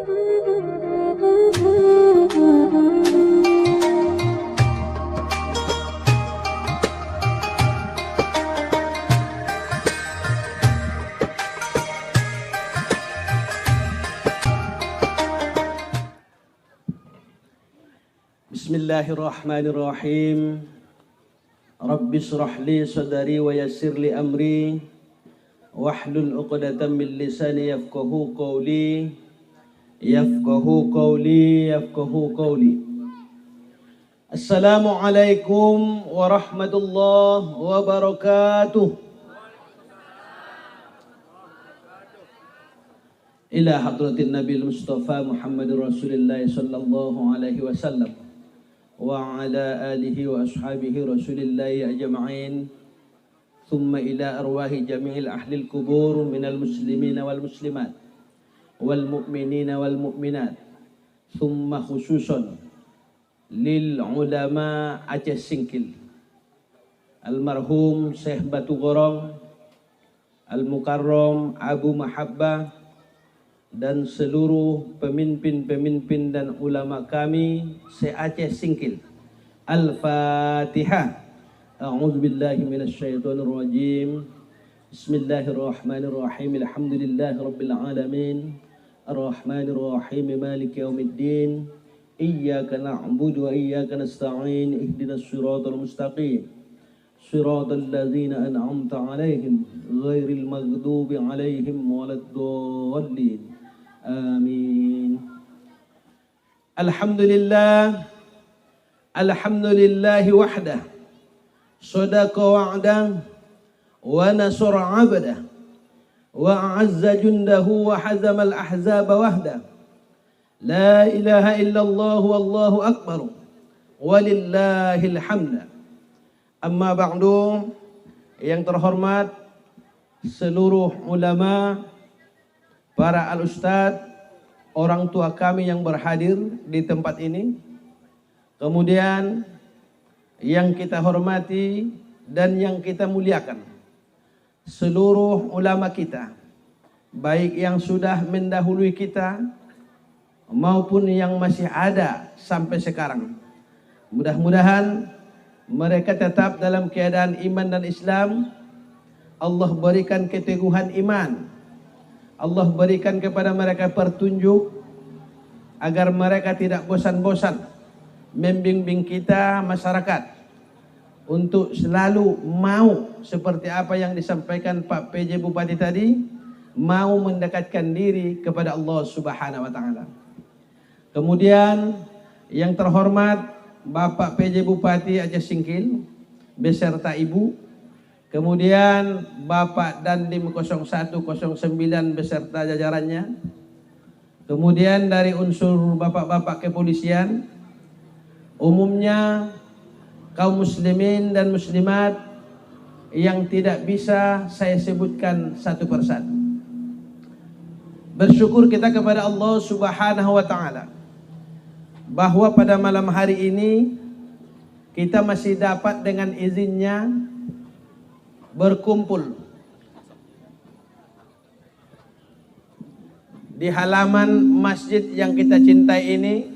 Bismillahirrahmanirrahim. Rabbi shrah li sadri wa yassir li amri wahlul 'uqdatam min lisani yafqahu qawli. Assalamualaikum warahmatullahi wabarakatuh. Ila hadratin Nabil Mustafa Muhammadur Rasulillah sallallahu alaihi wasallam wa ala alihi wa ashabihi rasulillahi ajma'in, thumma ila arwahi jami'il ahlil kubur minal muslimina wal muslimat wal mu'minina wal mu'minat, thumma khususan lil ulama Aceh Singkil, almarhum Syekh Batu Gorong, al-mukarram Abu Mahabbah, dan seluruh pemimpin-pemimpin dan ulama kami se-Aceh Singkil. Al-Fatihah. A'udzubillahi minasyaitonir rajim. Bismillahirrahmanirrahim. Alhamdulillahi rabbil alamin. Arrahmanir rahim. Maliki yaumiddin. Iyyaka na'budu wa iyyaka nasta'in. Ihdinas siratal mustaqim. Siratal ladzina an'amta 'alaihim ghairil maghdubi 'alaihim waladdallin. Amin. Alhamdulillah. Alhamdulillahi wahdah. Sadaqa wa'dah wa nasara 'abdah wa a'azza jundahu wa hazama al-ahzaba wahdah. La ilaha illallah wallahu akbar walillahil hamd. Amma ba'du. Yang terhormat seluruh ulama, para al-ustadz, orang tua kami yang berhadir di tempat ini, kemudian yang kita hormati dan yang kita muliakan, seluruh ulama kita, baik yang sudah mendahului kita maupun yang masih ada sampai sekarang. Mudah-mudahan mereka tetap dalam keadaan iman dan Islam. Allah berikan keteguhan iman, Allah berikan kepada mereka petunjuk agar mereka tidak bosan-bosan membimbing kita masyarakat untuk selalu mau seperti apa yang disampaikan Pak PJ Bupati tadi, mau mendekatkan diri kepada Allah Subhanahu wa taala. Kemudian yang terhormat Bapak PJ Bupati Aceh Singkil beserta Ibu, kemudian Bapak Dandim 0109 beserta jajarannya, kemudian dari unsur bapak-bapak kepolisian, umumnya kaum muslimin dan muslimat yang tidak bisa saya sebutkan satu persatu. Bersyukur kita kepada Allah Subhanahu wa taala bahwa pada malam hari ini kita masih dapat dengan izinnya berkumpul di halaman masjid yang kita cintai ini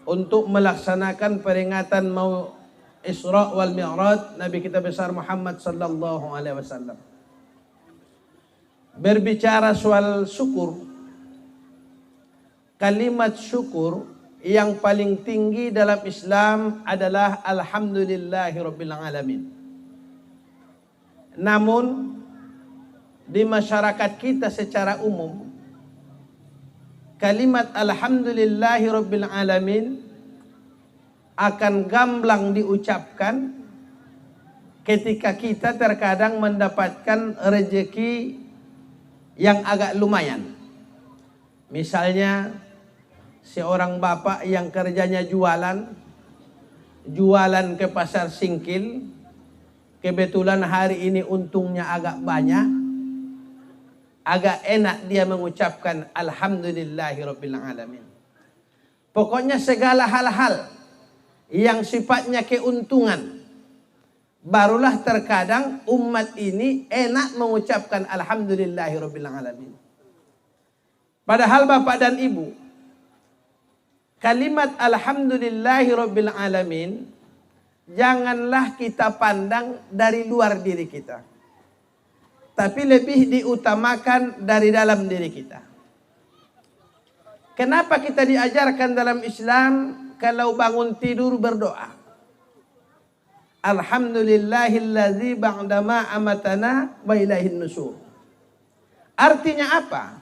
untuk melaksanakan peringatan mau Isra wal Mi'raj Nabi kita besar Muhammad sallallahu alaihi wasallam. Berbicara soal syukur, kalimat syukur yang paling tinggi dalam Islam adalah alhamdulillahirabbil alamin. Namun di masyarakat kita secara umum, kalimat alhamdulillahirabbil alamin akan gamblang diucapkan ketika kita terkadang mendapatkan rezeki yang agak lumayan. Misalnya seorang bapak yang kerjanya jualan ke pasar Singkil, kebetulan hari ini untungnya agak banyak, agak enak dia mengucapkan alhamdulillahirabbil alamin. Pokoknya segala hal-hal yang sifatnya keuntungan, barulah terkadang umat ini enak mengucapkan alhamdulillahirabbil alamin. Padahal Bapak dan Ibu, kalimat alhamdulillahirabbil alamin janganlah kita pandang dari luar diri kita, tapi lebih diutamakan dari dalam diri kita. Kenapa kita diajarkan dalam Islam kalau bangun tidur berdoa? Alhamdulillahillazi ba'dama amatana wa ilaihin nusur. Artinya apa?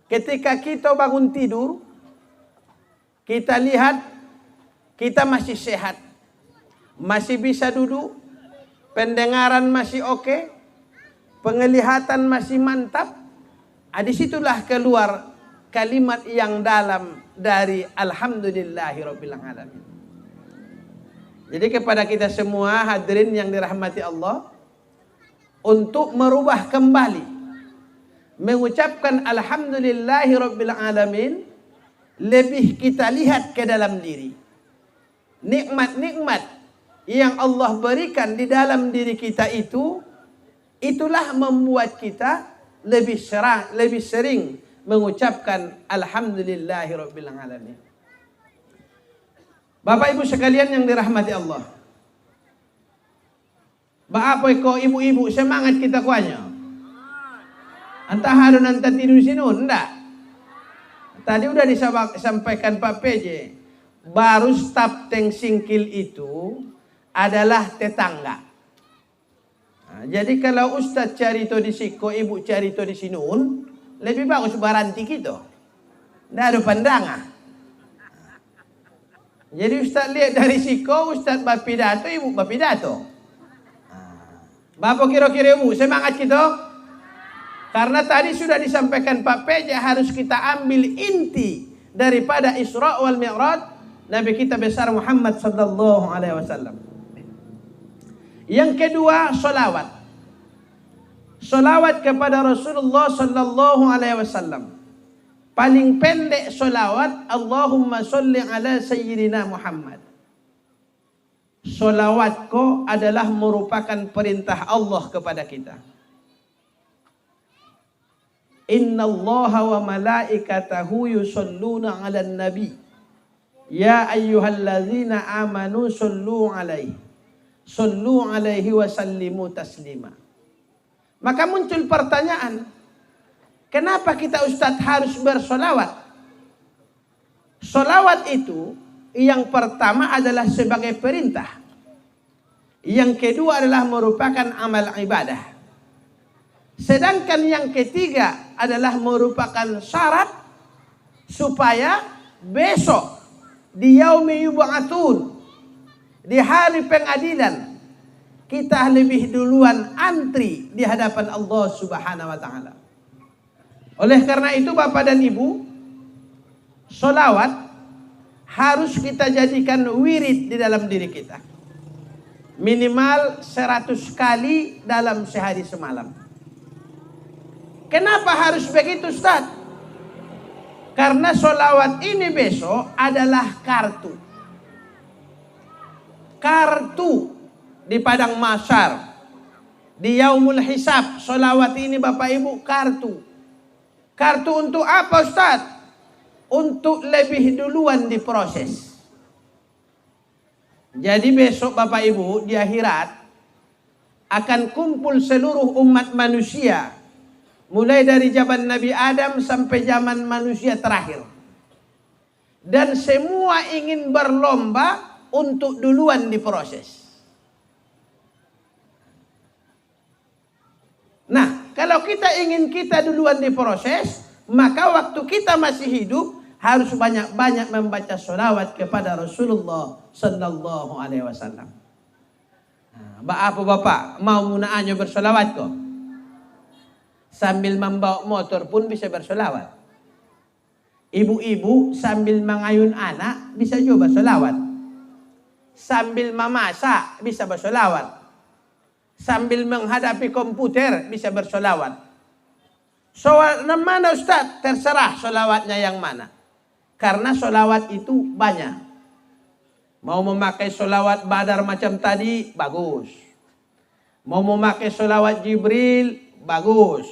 Ketika kita bangun tidur, kita lihat kita masih sehat, masih bisa duduk, pendengaran masih oke, penglihatan masih mantap. Disitulah keluar kalimat yang dalam dari alhamdulillahirabbil alamin. Jadi kepada kita semua hadirin yang dirahmati Allah, untuk merubah kembali mengucapkan alhamdulillahirabbil alamin, lebih kita lihat ke dalam diri. Nikmat-nikmat yang Allah berikan di dalam diri kita itulah membuat kita lebih sering mengucapkan alhamdulillahirabbil alamin. Bapak Ibu sekalian yang dirahmati Allah, apa ko ibu-ibu semangat kita kuanya? Entah ada nanti tidur sini enggak? Tadi udah disampaikan Pak PJ, baru staf teng singkil itu adalah tetangga. Nah, jadi kalau Ustadz carito di siko, ibu carito di sinun, lebih bagus baranti gitu. Nggak ada pandangan. Jadi Ustadz lihat dari siko, Ustadz bapidato, ibu bapidato. Bapak kira-kira ibu semangat gitu? Karena tadi sudah disampaikan Pak PJ, harus kita ambil inti daripada Isra wal Mi'raj Nabi kita besar Muhammad sallallahu alaihi wasallam. Yang kedua, solawat. Solawat kepada Rasulullah sallallahu alaihi wasallam. Paling pendek solawat, Allahumma sholli ala sayyidina Muhammad. Solawatku adalah merupakan perintah Allah kepada kita. Inna Allaha wa malaikatahu yusholluna ala nabi. Ya ayyuhalladzina amanu shollu alaihi. Shollu alaihi wa sallimu taslima. Maka muncul pertanyaan, kenapa kita Ustadz harus bersolawat? Solawat itu yang pertama adalah sebagai perintah. Yang kedua adalah merupakan amal ibadah. Sedangkan yang ketiga adalah merupakan syarat supaya besok di yaumi yub'atsun, di hari pengadilan, kita lebih duluan antri di hadapan Allah Subhanahu wa taala. Oleh karena itu Bapak dan Ibu, solawat harus kita jadikan wirid di dalam diri kita. Minimal 100 kali dalam sehari semalam. Kenapa harus begitu Ustaz? Karena solawat ini besok adalah kartu. Kartu di padang mahsyar, di yaumul hisab. Solawat ini Bapak Ibu kartu. Kartu untuk apa Ustaz? Untuk lebih duluan diproses. Jadi besok Bapak Ibu di akhirat akan kumpul seluruh umat manusia, mulai dari zaman Nabi Adam sampai zaman manusia terakhir. Dan semua ingin berlomba untuk duluan diproses. Nah, kalau kita ingin kita duluan diproses, maka waktu kita masih hidup harus banyak-banyak membaca sholawat kepada Rasulullah sallallahu alaihi wasallam. Apa Bapak mau munaannya bersolawat kok? Sambil membawa motor pun bisa bersolawat. Ibu-ibu sambil mengayun anak bisa juga bersolawat. Sambil memasak bisa bersolawat. Sambil menghadapi komputer bisa bersolawat. Solawat mana Ustaz? Terserah solawatnya yang mana. Karena solawat itu banyak. Mau memakai solawat Badar macam tadi, bagus. Mau memakai solawat Jibril, bagus.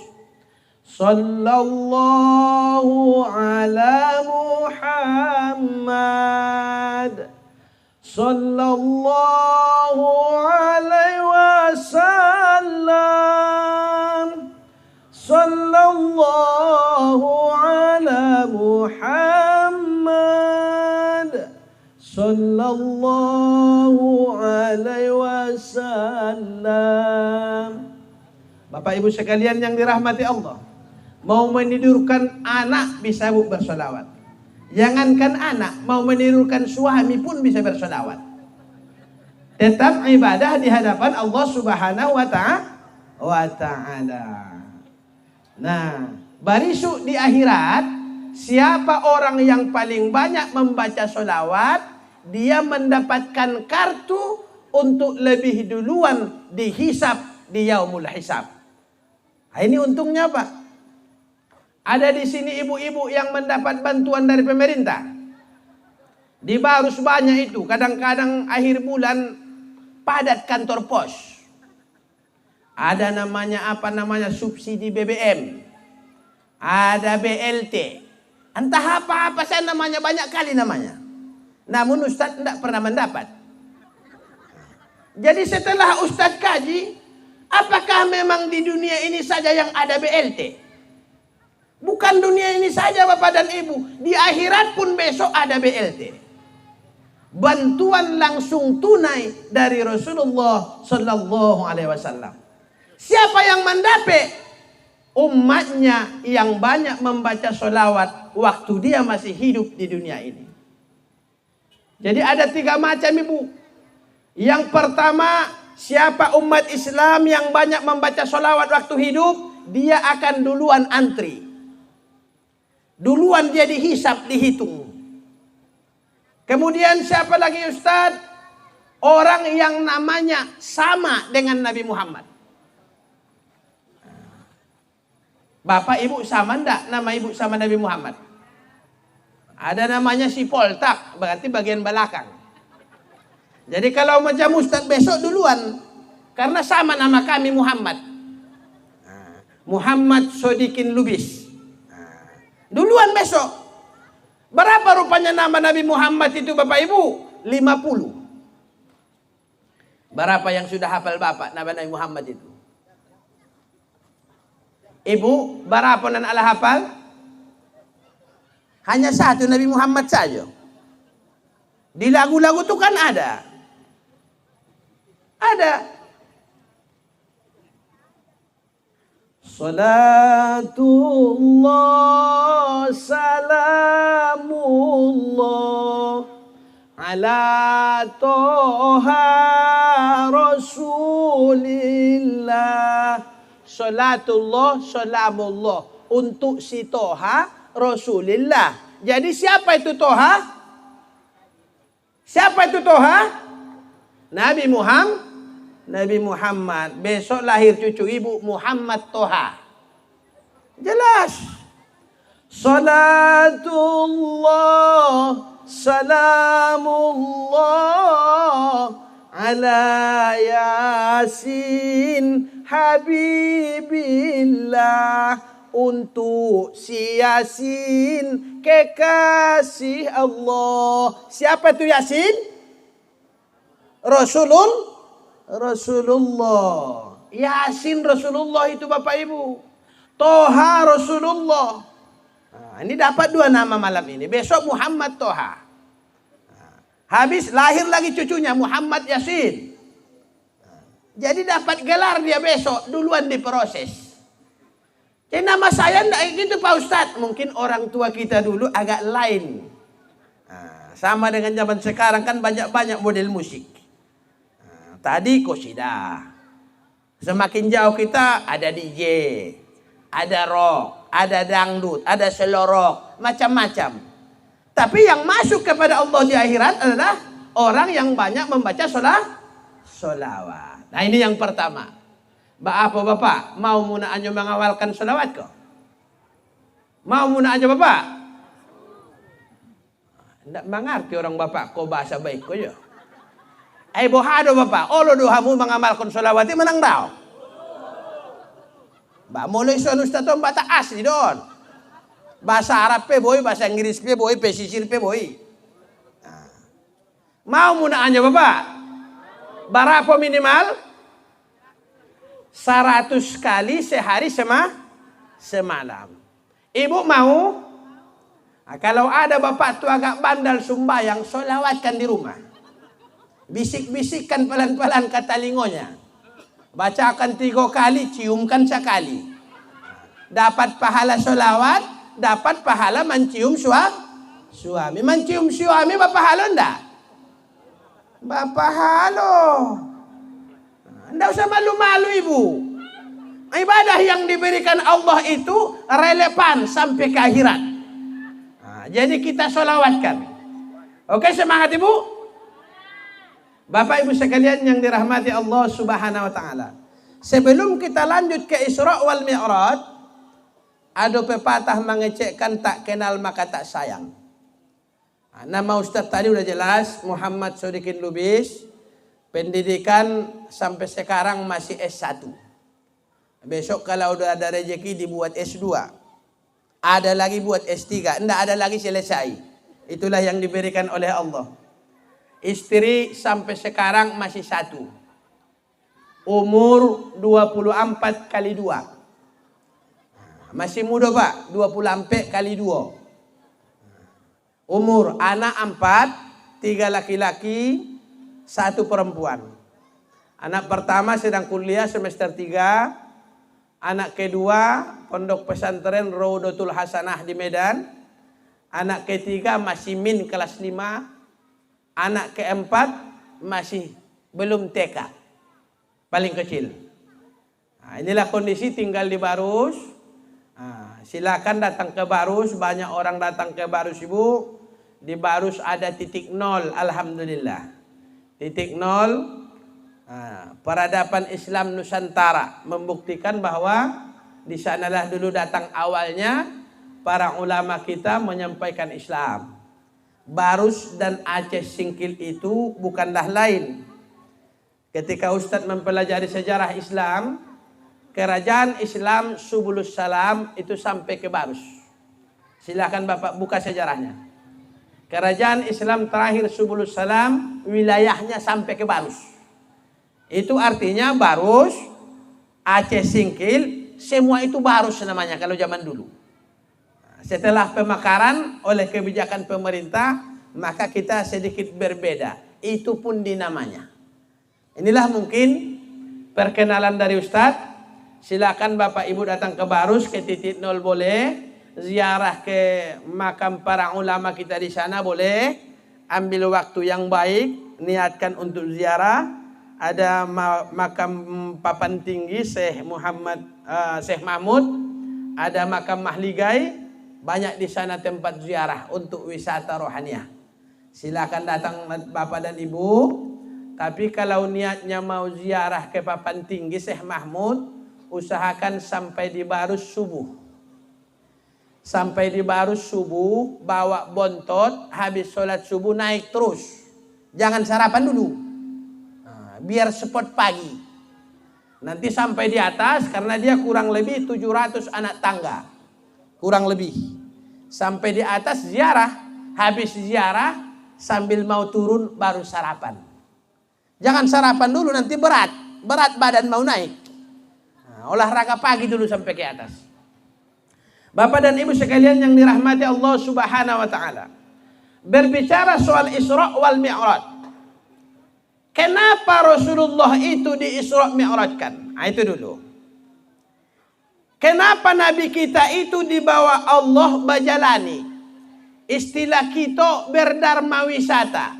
Sallallahu ala Muhammad. Sallallahu alaihi wasallam. Sallallahu ala Muhammad. Sallallahu alaihi wasallam. Bapak Ibu sekalian yang dirahmati Allah, mau menidurkan anak bisa bersolawat. Jangankan anak, mau menidurkan suami pun bisa bersolawat. Tetap ibadah di hadapan Allah Subhanahu wa ta'ala. Nah, barisu di akhirat, siapa orang yang paling banyak membaca solawat, dia mendapatkan kartu untuk lebih duluan dihisab di yaumul hisab. Nah, ini untungnya Pak. Ada di sini ibu-ibu yang mendapat bantuan dari pemerintah. Di Barus banyak itu. Kadang-kadang akhir bulan padat kantor pos. Ada namanya subsidi BBM. Ada BLT. Entah apa-apa saya namanya, banyak kali namanya. Namun Ustadz tidak pernah mendapat. Jadi setelah Ustadz kaji, apakah memang di dunia ini saja yang ada BLT? Bukan dunia ini saja Bapak dan Ibu. Di akhirat pun besok ada BLT. Bantuan langsung tunai dari Rasulullah Sallallahu Alaihi Wasallam. Siapa yang mendapat? Umatnya yang banyak membaca sholawat waktu dia masih hidup di dunia ini. Jadi ada 3 macam Ibu. Yang pertama, siapa umat Islam yang banyak membaca sholawat waktu hidup, dia akan duluan antri. Duluan dia dihisap, dihitung. Kemudian siapa lagi Ustaz? Orang yang namanya sama dengan Nabi Muhammad. Bapak ibu sama enggak nama ibu sama Nabi Muhammad? Ada namanya si Poltak, berarti bagian belakang. Jadi kalau macam Ustaz besok duluan, karena sama nama kami Muhammad. Muhammad Sodikin Lubis. Duluan besok. Berapa rupanya nama Nabi Muhammad itu Bapak Ibu? 50. Berapa yang sudah hafal Bapak nama Nabi Muhammad itu? Ibu, berapa nan ala hafal? Hanya satu Nabi Muhammad saja. Di lagu-lagu itu kan ada. Ada. Salatullah salamullah ala toha rasulillah. Salatullah salamullah untuk si Toha Rasulillah. Jadi siapa itu Toha? Siapa itu Toha? Nabi Muhammad. Nabi Muhammad. Besok lahir cucu ibu Muhammad Toha. Jelas. Salatullah salamullah ala Yasin Habibillah, untuk si Yasin kekasih Allah. Siapa itu Yasin? Rasulullah. Yasin Rasulullah itu Bapak Ibu. Toha Rasulullah. Nah, ini dapat 2 nama malam ini. Besok Muhammad Toha. Habis lahir lagi cucunya Muhammad Yasin. Jadi dapat gelar dia besok, duluan diproses. Jadi nama saya enggak gitu Pak Ustadz. Mungkin orang tua kita dulu agak lain. Sama dengan zaman sekarang kan banyak-banyak model musik. Tadi qasidah. Semakin jauh kita ada DJ, ada rock, ada dangdut, ada selorok, macam-macam. Tapi yang masuk kepada Allah di akhirat adalah orang yang banyak membaca solawat. Nah ini yang pertama. Apa Bapak? Mau muna anyo mengawalkan solawat kok? Mau muna anyo Bapak? Tidak mengerti orang Bapak kok bahasa baik kok ya. Bohado Bapak. Olo dohamu mengamalkan solawat menang daw. Mbak mulai son ustaz tu mbak tak asli don. Bahasa Arab pe boy, bahasa Inggris pe boy, pesisir pe boy. Mau munaannya Bapak? Berapa minimal? 100 kali sehari semalam. Ibu mau? Nah, kalau ada bapak tu agak bandal sumbayang, solawatkan di rumah. Bisik-bisikkan pelan-pelan ke telingonya. Bacakan 3 kali, ciumkan sekali. Dapat pahala solawat, dapat pahala mencium suami. Mencium suami bapak halo enggak? Bapak halo. Enggak usah malu-malu ibu. Ibadah yang diberikan Allah itu relevan sampai ke akhirat. Nah, jadi kita solawatkan. Oke, semangat ibu. Bapak ibu sekalian yang dirahmati Allah subhanahu wa ta'ala. Sebelum kita lanjut ke Isra wal Mi'raj, ada pepatah mengecekkan tak kenal maka tak sayang. Nah, nama Ustaz tadi udah jelas, Muhammad Sodikin Lubis. Pendidikan sampai sekarang masih S1. Besok kalau udah ada rezeki dibuat S2. Ada lagi buat S3. Enggak ada lagi selesai. Itulah yang diberikan oleh Allah. Istri sampai sekarang masih 1. Umur 24 kali 2. Masih muda Pak. 24 kali 2. Umur anak 4. 3 laki-laki, 1 perempuan. Anak pertama sedang kuliah semester 3. Anak kedua pondok pesantren Raudatul Hasanah di Medan. Anak ketiga masih min kelas 5. Anak keempat masih belum TK, paling kecil. Nah, inilah kondisi tinggal di Barus. Nah, silakan datang ke Barus. Banyak orang datang ke Barus ibu. Di Barus ada titik 0, alhamdulillah. Titik 0. Peradaban Islam Nusantara membuktikan bahwa di sanalah dulu datang awalnya para ulama kita menyampaikan Islam. Barus dan Aceh Singkil itu bukanlah lain. Ketika Ustadz mempelajari sejarah Islam, kerajaan Islam Subulus Salam itu sampai ke Barus. Silakan Bapak buka sejarahnya. Kerajaan Islam terakhir Subulus Salam wilayahnya sampai ke Barus. Itu artinya Barus, Aceh Singkil, semua itu Barus namanya kalau zaman dulu. Setelah pemekaran oleh kebijakan pemerintah, maka kita sedikit berbeda. Itu pun di namanya. Inilah mungkin perkenalan dari Ustadz. Silakan Bapak Ibu datang ke Barus, ke titik 0 boleh. Ziarah ke makam para ulama kita di sana boleh. Ambil waktu yang baik, niatkan untuk ziarah. Ada makam papan tinggi Syekh Mahmud. Ada makam Mahligai. Banyak di sana tempat ziarah untuk wisata rohaniah. Silakan datang Bapak dan Ibu. Tapi kalau niatnya mau ziarah ke papan tinggi Syekh Mahmud, usahakan sampai di Barus subuh. Sampai di Barus subuh, bawa bontot, habis sholat subuh naik terus. Jangan sarapan dulu. Biar spot pagi. Nanti sampai di atas, karena dia kurang lebih 700 anak tangga. Kurang lebih. Sampai di atas ziarah. Habis ziarah sambil mau turun baru sarapan. Jangan sarapan dulu nanti berat. Berat badan mau naik. Nah, olahraga pagi dulu sampai ke atas. Bapak dan Ibu sekalian yang dirahmati Allah subhanahu wa ta'ala. Berbicara soal Isra wal Mi'raj. Kenapa Rasulullah itu di Isra Mi'rajkan? Nah, itu dulu. Kenapa Nabi kita itu dibawa Allah berjalani? Istilah kita berdharma wisata.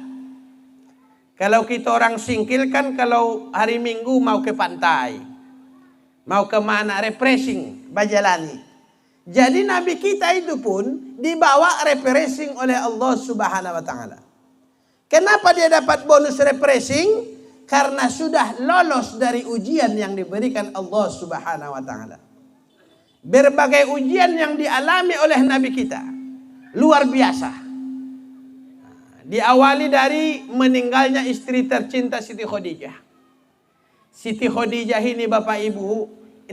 Kalau kita orang Singkil kan kalau hari Minggu mau ke pantai. Mau kemana refreshing, berjalani. Jadi Nabi kita itu pun dibawa refreshing oleh Allah subhanahu wa ta'ala. Kenapa dia dapat bonus refreshing? Karena sudah lolos dari ujian yang diberikan Allah subhanahu wa ta'ala. Berbagai ujian yang dialami oleh Nabi kita luar biasa. Diawali dari meninggalnya istri tercinta Siti Khadijah. Siti Khadijah ini Bapak Ibu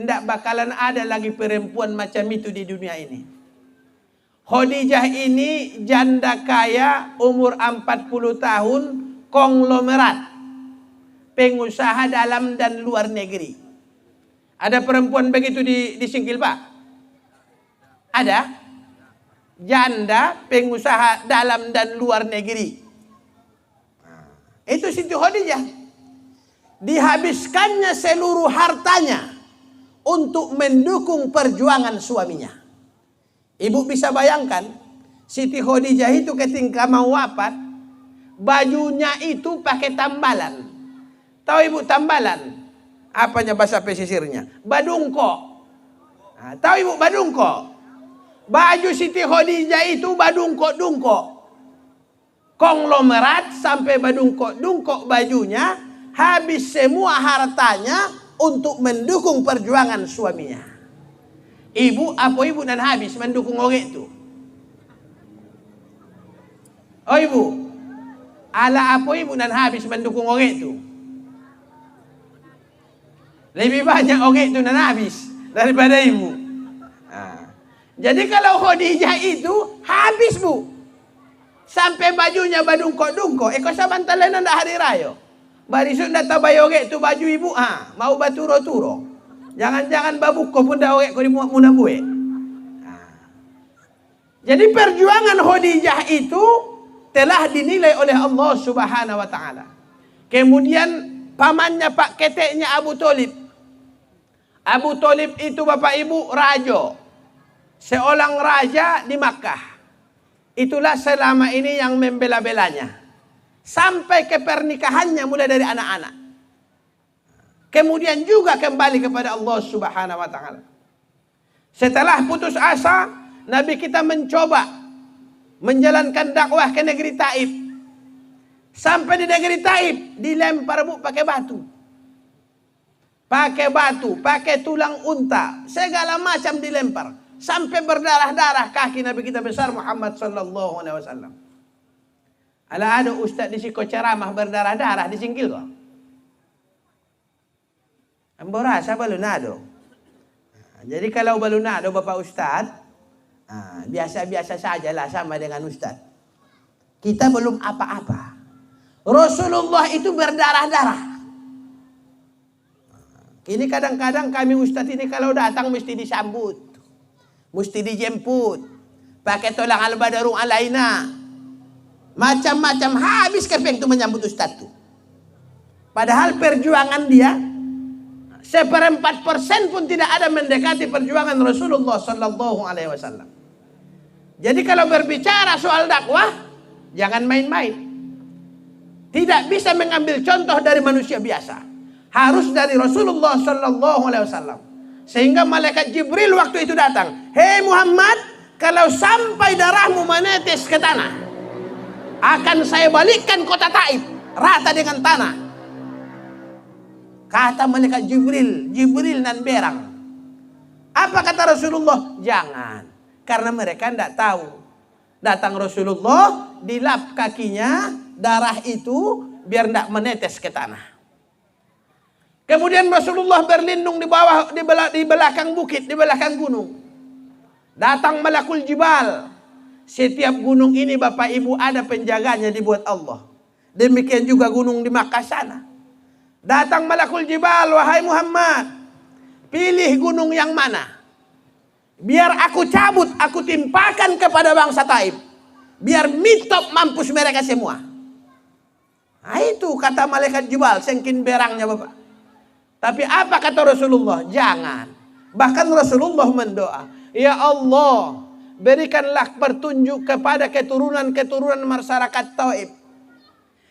tidak bakalan ada lagi perempuan macam itu di dunia ini. Khadijah ini janda kaya, umur 40 tahun, konglomerat, pengusaha dalam dan luar negeri. Ada perempuan begitu di Singkil, Pak? Ada? Janda, pengusaha dalam dan luar negeri. Itu Siti Khadijah. Dihabiskannya seluruh hartanya untuk mendukung perjuangan suaminya. Ibu bisa bayangkan, Siti Khadijah itu ketika mau wafat, bajunya itu pakai tambalan. Tahu Ibu tambalan? Apanya bahasa pesisirnya? Badungko. Nah, tahu Ibu badungko? Baju Siti Khadijah itu badungko-dungko. Konglomerat sampai badungko-dungko bajunya, habis semua hartanya untuk mendukung perjuangan suaminya. Ibu, apa ibu dan habis mendukung orang itu? Oh ibu, ala apa ibu dan habis mendukung orang itu? Lebih banyak orang itu dan habis daripada ibu. Nah, jadi kalau Khadijah itu habis bu, sampai bajunya badungko-dungko. Eko sabantalan anda hari raya. Barisun data bayoge itu baju ibu, mau baturo-turo. Jangan-jangan babuko pun dah orek ko di muna buwe. Jadi perjuangan Khadijah itu telah dinilai oleh Allah Subhanahu wa taala. Kemudian pamannya Pak keteknya Abu Thalib. Abu Thalib itu Bapak Ibu raja. Seorang raja di Makkah. Itulah selama ini yang membela-belanya. Sampai ke pernikahannya mulai dari anak-anak. Kemudian juga kembali kepada Allah Subhanahu wa taala. Setelah putus asa, Nabi kita mencoba menjalankan dakwah ke negeri Taif. Sampai di negeri Taif dilempar bu pakai batu. Pakai batu, pakai tulang unta, segala macam dilempar. Sampai berdarah-darah kaki Nabi kita besar Muhammad sallallahu alaihi wasallam. Ala ada ustaz di siko ceramah berdarah-darah disingkil kok. Ambo rasa balunado. Jadi kalau balunado Bapak Ustaz, biasa-biasa sajalah sama dengan Ustaz. Kita belum apa-apa. Rasulullah itu berdarah-darah. Ini kadang-kadang kami Ustaz ini kalau datang mesti disambut. Mesti dijemput. Pakai tolang al-badarung alaina. Macam-macam habis kepeng itu menyambut Ustaz tuh. Padahal perjuangan dia 1/4% pun tidak ada mendekati perjuangan Rasulullah sallallahu alaihi wasallam. Jadi kalau berbicara soal dakwah, jangan main-main. Tidak bisa mengambil contoh dari manusia biasa. Harus dari Rasulullah sallallahu alaihi wasallam. Sehingga malaikat Jibril waktu itu datang, "Hei Muhammad, kalau sampai darahmu menetes ke tanah, akan saya balikkan kota Taif rata dengan tanah." Kata malaikat Jibril nan berang. Apa kata Rasulullah? Jangan. Karena mereka tidak tahu. Datang Rasulullah, dilap kakinya, darah itu biar tidak menetes ke tanah. Kemudian Rasulullah berlindung di belakang bukit, di belakang gunung. Datang Malakul Jibal. Setiap gunung ini Bapak Ibu ada penjaganya dibuat Allah. Demikian juga gunung di Makkah sana. Datang Malakul Jibal, wahai Muhammad, pilih gunung yang mana? Biar aku cabut, aku timpakan kepada bangsa Taif. Biar mitop mampus mereka semua. Nah itu kata malaikat Jibal, sengkin berangnya Bapak. Tapi apa kata Rasulullah? Jangan. Bahkan Rasulullah mendoa, ya Allah, berikanlah petunjuk kepada keturunan-keturunan masyarakat Taif.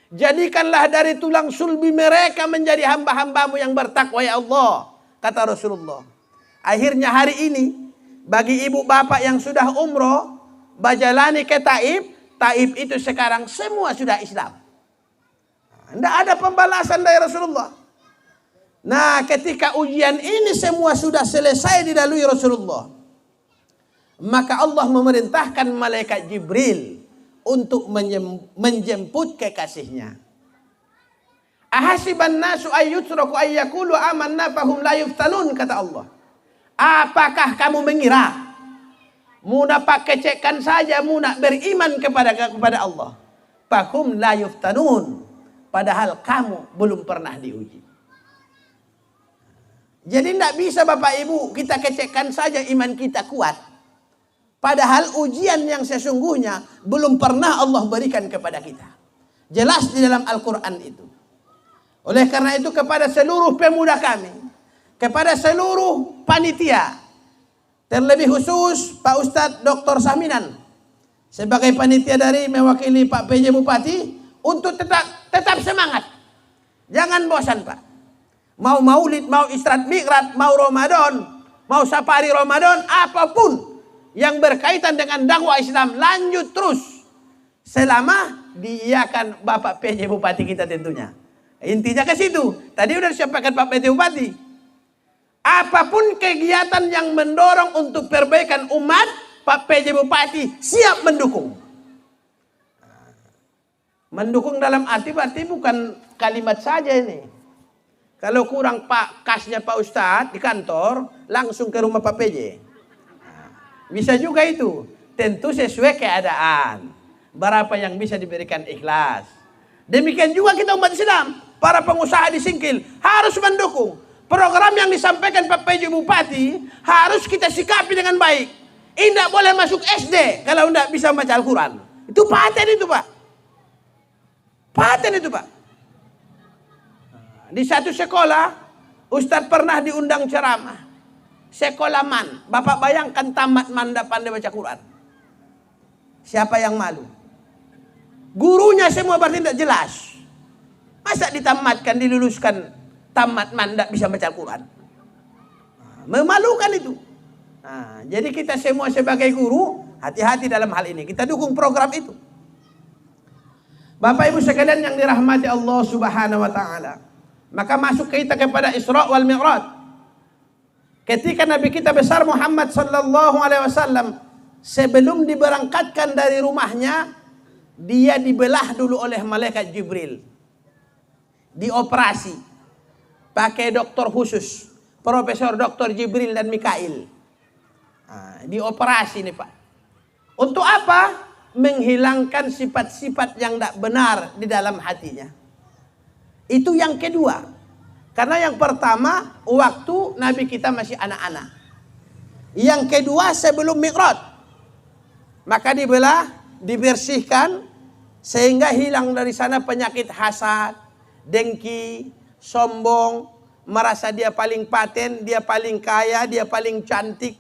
Jadikanlah dari tulang sulbi mereka menjadi hamba-hambamu yang bertakwa ya Allah. Kata Rasulullah. Akhirnya hari ini, bagi ibu bapak yang sudah umroh, bajalani ke Taif, Taif itu sekarang semua sudah Islam. Tidak ada pembalasan dari Rasulullah. Nah ketika ujian ini semua sudah selesai dilalui Rasulullah, maka Allah memerintahkan malaikat Jibril untuk menjemput kekasihnya. Ahasiban nasu ayyutraku ayyakulu amanna fahum la yuftanun, kata Allah. Apakah kamu mengira muna pakecekan saja muna beriman kepada Allah? Fahum la yuftanun. Padahal kamu belum pernah diuji. Jadi tidak bisa Bapak Ibu kita kecekkan saja iman kita kuat. Padahal ujian yang sesungguhnya belum pernah Allah berikan kepada kita. Jelas di dalam Al-Quran itu. Oleh karena itu kepada seluruh pemuda kami, kepada seluruh panitia, terlebih khusus Pak Ustadz Dr. Saminan sebagai panitia dari mewakili Pak PJ Bupati untuk tetap semangat. Jangan bosan Pak. Mau maulid, mau Isra Mi'raj, mau Ramadan, mau safari Ramadan, apapun yang berkaitan dengan dakwah Islam lanjut terus selama diiakan Bapak PJ Bupati kita tentunya. Intinya ke situ. Tadi udah disampaikan Pak PJ Bupati. Apapun kegiatan yang mendorong untuk perbaikan umat, Pak PJ Bupati siap mendukung. Mendukung dalam arti berarti bukan kalimat saja ini. Kalau kurang kasnya Pak Ustadz di kantor, langsung ke rumah Pak PJ. Bisa juga itu. Tentu sesuai keadaan. Berapa yang bisa diberikan ikhlas. Demikian juga kita umat Islam. Para pengusaha di Singkil harus mendukung. Program yang disampaikan Pak PJ Bupati harus kita sikapi dengan baik. Tidak boleh masuk SD kalau tidak bisa membaca Al-Quran. Itu paten itu Pak. Paten itu Pak. Di satu sekolah, Ustadz pernah diundang ceramah. Sekolah man. Bapak bayangkan tamat man tidak pandai baca Quran. Siapa yang malu? Gurunya semua berarti tidak jelas. Masa ditamatkan, diluluskan tamat man tidak bisa baca Quran? Memalukan itu. Nah, jadi kita semua sebagai guru, hati-hati dalam hal ini. Kita dukung program itu. Bapak Ibu sekalian yang dirahmati Allah Subhanahu wa Ta'ala. Maka masuk kita kepada Isra wal Mi'raj. Ketika Nabi kita besar Muhammad sallallahu alaihi wasallam sebelum diberangkatkan dari rumahnya, dia dibelah dulu oleh malaikat Jibril. Dioperasi. Pakai dokter khusus, Profesor Dr. Jibril dan Mikail. Nah, dioperasi nih Pak. Untuk apa? Menghilangkan sifat-sifat yang tidak benar di dalam hatinya. Itu yang kedua. Karena yang pertama, waktu Nabi kita masih anak-anak. Yang kedua, sebelum Mi'raj. Maka dibelah, dibersihkan, sehingga hilang dari sana penyakit hasad, dengki, sombong, merasa dia paling paten, dia paling kaya, dia paling cantik.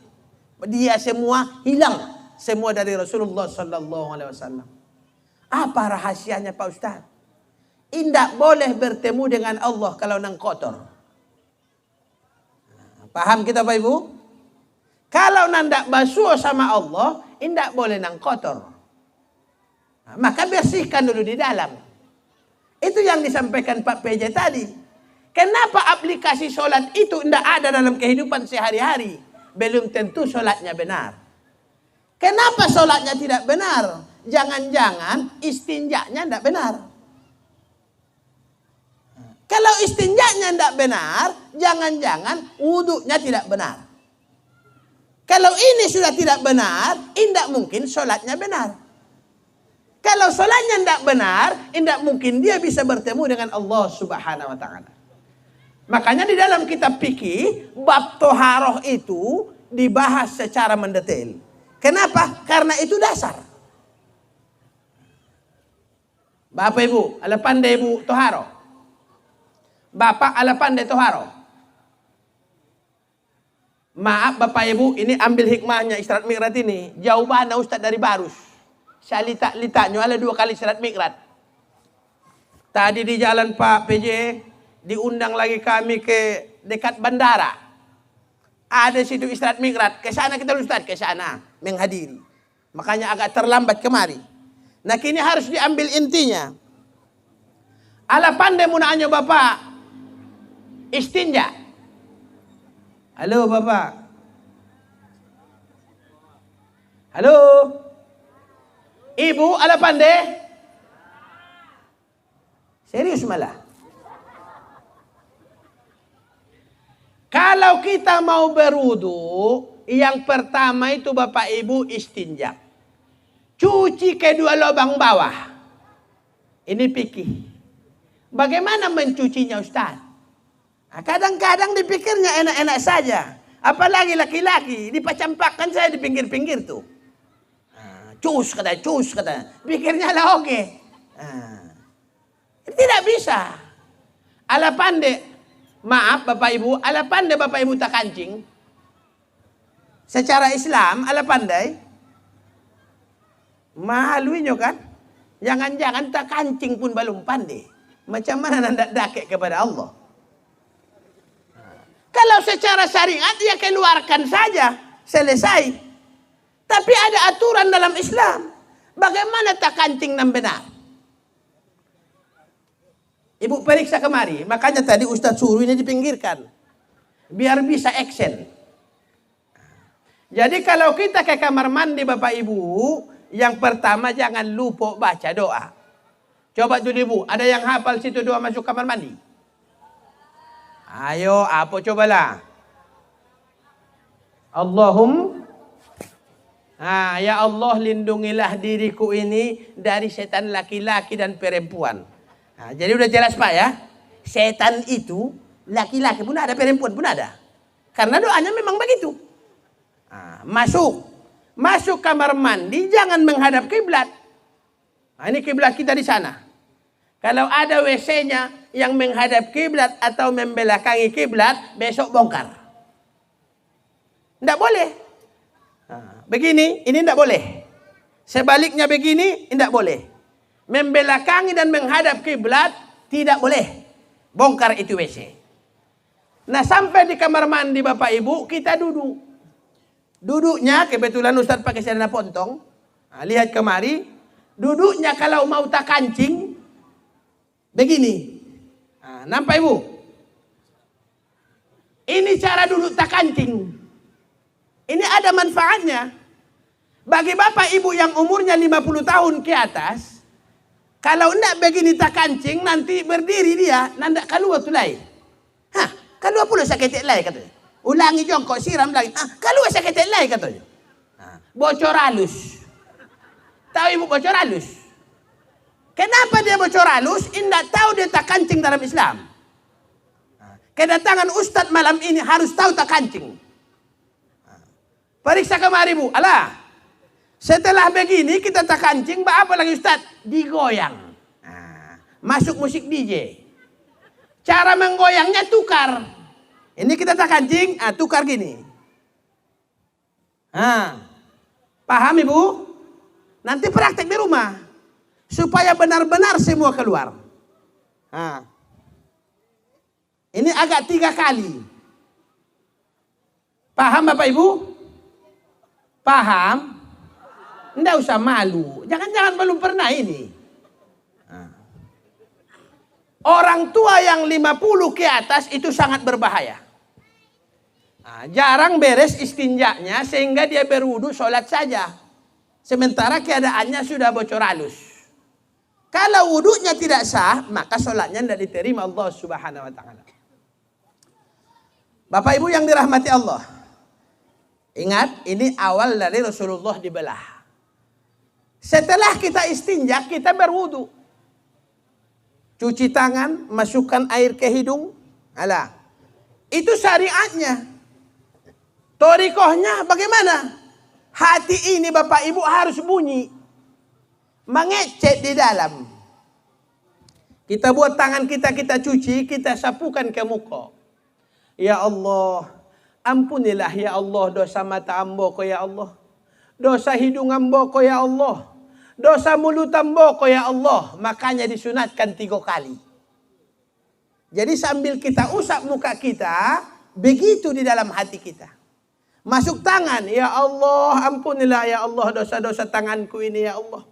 Dia semua hilang. Semua dari Rasulullah SAW. Apa rahasianya Pak Ustaz? Tidak boleh bertemu dengan Allah kalau nang kotor. Paham kita Bapak Ibu? Kalau nang tak basuh sama Allah, tidak boleh nang kotor. Maka bersihkan dulu di dalam. Itu yang disampaikan Pak PJ tadi. Kenapa aplikasi sholat itu tidak ada dalam kehidupan sehari-hari? Belum tentu sholatnya benar. Kenapa sholatnya tidak benar? Jangan-jangan istinjaknya tidak benar. Kalau istinjaknya tidak benar, jangan-jangan wudhunya tidak benar. Kalau ini sudah tidak benar, tidak mungkin sholatnya benar. Kalau sholatnya tidak benar, tidak mungkin dia bisa bertemu dengan Allah Subhanahu wa Ta'ala. Makanya di dalam kitab fikih, bab toharoh itu dibahas secara mendetail. Kenapa? Karena itu dasar. Bapak Ibu, ala pandai Ibu toharoh. Bapak ala pandai toharo. Maaf Bapak Ibu, ini ambil hikmahnya Isra Mi'raj ini. Jauh mana Ustaz dari Barus. Saya litak-litaknya ada 2 kali Isra Mi'raj. Tadi di jalan Pak PJ, diundang lagi kami ke dekat bandara. Ada situ Isra Mi'raj. Ke sana kita Ustaz, ke sana menghadiri. Makanya agak terlambat kemari. Nah kini harus diambil intinya. Ala pandai munaannya Bapak. Istinja. Halo Bapak. Halo. Ibu ala pandai? Serius malah. Kalau Kalau kita mau berwudu, yang pertama itu Bapak Ibu istinja. Cuci kedua lubang bawah. Ini fikih. Bagaimana mencucinya Ustaz? Nah, kadang-kadang dipikirnya enak-enak saja. Apalagi laki-laki, dipacampakkan saya di pinggir-pinggir tuh. Cus kata. Pikirnya lah oke. Tidak bisa. Ala pandai, maaf Bapak Ibu, ala pandai Bapak Ibu tak kancing. Secara Islam, ala pandai. Maluinyo kan? Jangan-jangan tak kancing pun belum pandai. Macam mana nak dakek kepada Allah? Kalau secara syariat dia keluarkan saja, selesai. Tapi ada aturan dalam Islam. Bagaimana tak kancing yang benar? Ibu periksa kemari. Makanya tadi Ustadz suruh ini dipinggirkan. Biar bisa action. Jadi kalau kita ke kamar mandi Bapak Ibu, yang pertama jangan lupa baca doa. Coba dulu Ibu, ada yang hafal situ doa masuk kamar mandi? Ayo, apa cobalah. Ya Allah lindungilah diriku ini dari setan laki-laki dan perempuan. Jadi udah jelas Pak ya. Setan itu laki-laki pun ada, perempuan pun ada. Karena doanya memang begitu. Masuk kamar mandi jangan menghadap kiblat. Ini kiblat kita di sana. Kalau ada WC-nya yang menghadap kiblat atau membelakangi kiblat, besok bongkar. Tidak boleh. Begini, ini tidak boleh. Sebaliknya begini, tidak boleh. Membelakangi dan menghadap kiblat tidak boleh. Bongkar itu WC. Nah, sampai di kamar mandi Bapak Ibu, kita duduk. Duduknya, kebetulan Ustaz pakai celana pontong. Lihat kemari. Duduknya kalau mau tak kancing, begini. Nampak Ibu? Ini cara duduk tak kancing. Ini ada manfaatnya. Bagi Bapak Ibu yang umurnya 50 tahun ke atas, kalau enggak begini tak kancing, nanti berdiri dia, nandak keluar tulai. Keluar pula sakit lai katanya. Ulangi jongkok, siram lagi. Keluar sakit lai katanya. Bocor halus. Tahu Ibu bocor halus? Kenapa dia bocor halus? Indah tahu dia tak kancing dalam Islam. Kedatangan Ustadz malam ini harus tahu tak kancing. Periksa kemari Bu. Alah. Setelah begini kita tak kancing, apa lagi Ustadz? Digoyang. Masuk musik DJ. Cara menggoyangnya tukar. Ini kita tak kancing, tukar gini. Paham Ibu? Nanti praktek di rumah. Supaya benar-benar semua keluar. Ini agak 3 kali. Paham Bapak Ibu? Paham? Nggak usah malu. Jangan-jangan belum pernah ini. Orang tua yang 50 ke atas itu sangat berbahaya. Jarang beres istinjaknya sehingga dia berwudu sholat saja. Sementara keadaannya sudah bocor halus. Kalau wudunya tidak sah, maka sholatnya tidak diterima Allah Subhanahu wa ta'ala. Bapak Ibu yang dirahmati Allah. Ingat, ini awal dari Rasulullah dibelah. Setelah kita istinjak, kita berwudu. Cuci tangan, masukkan air ke hidung. Itu syariatnya. Torikohnya bagaimana? Hati ini Bapak Ibu harus bunyi. Mengecek di dalam. Kita buat tangan kita cuci, kita sapukan ke muka. Ya Allah, ampunilah ya Allah dosa mata amboko ya Allah. Dosa hidung amboko ya Allah. Dosa mulut amboko ya Allah. Makanya disunatkan 3 kali. Jadi sambil kita usap muka kita, begitu di dalam hati kita. Masuk tangan, ya Allah, ampunilah ya Allah dosa-dosa tanganku ini ya Allah.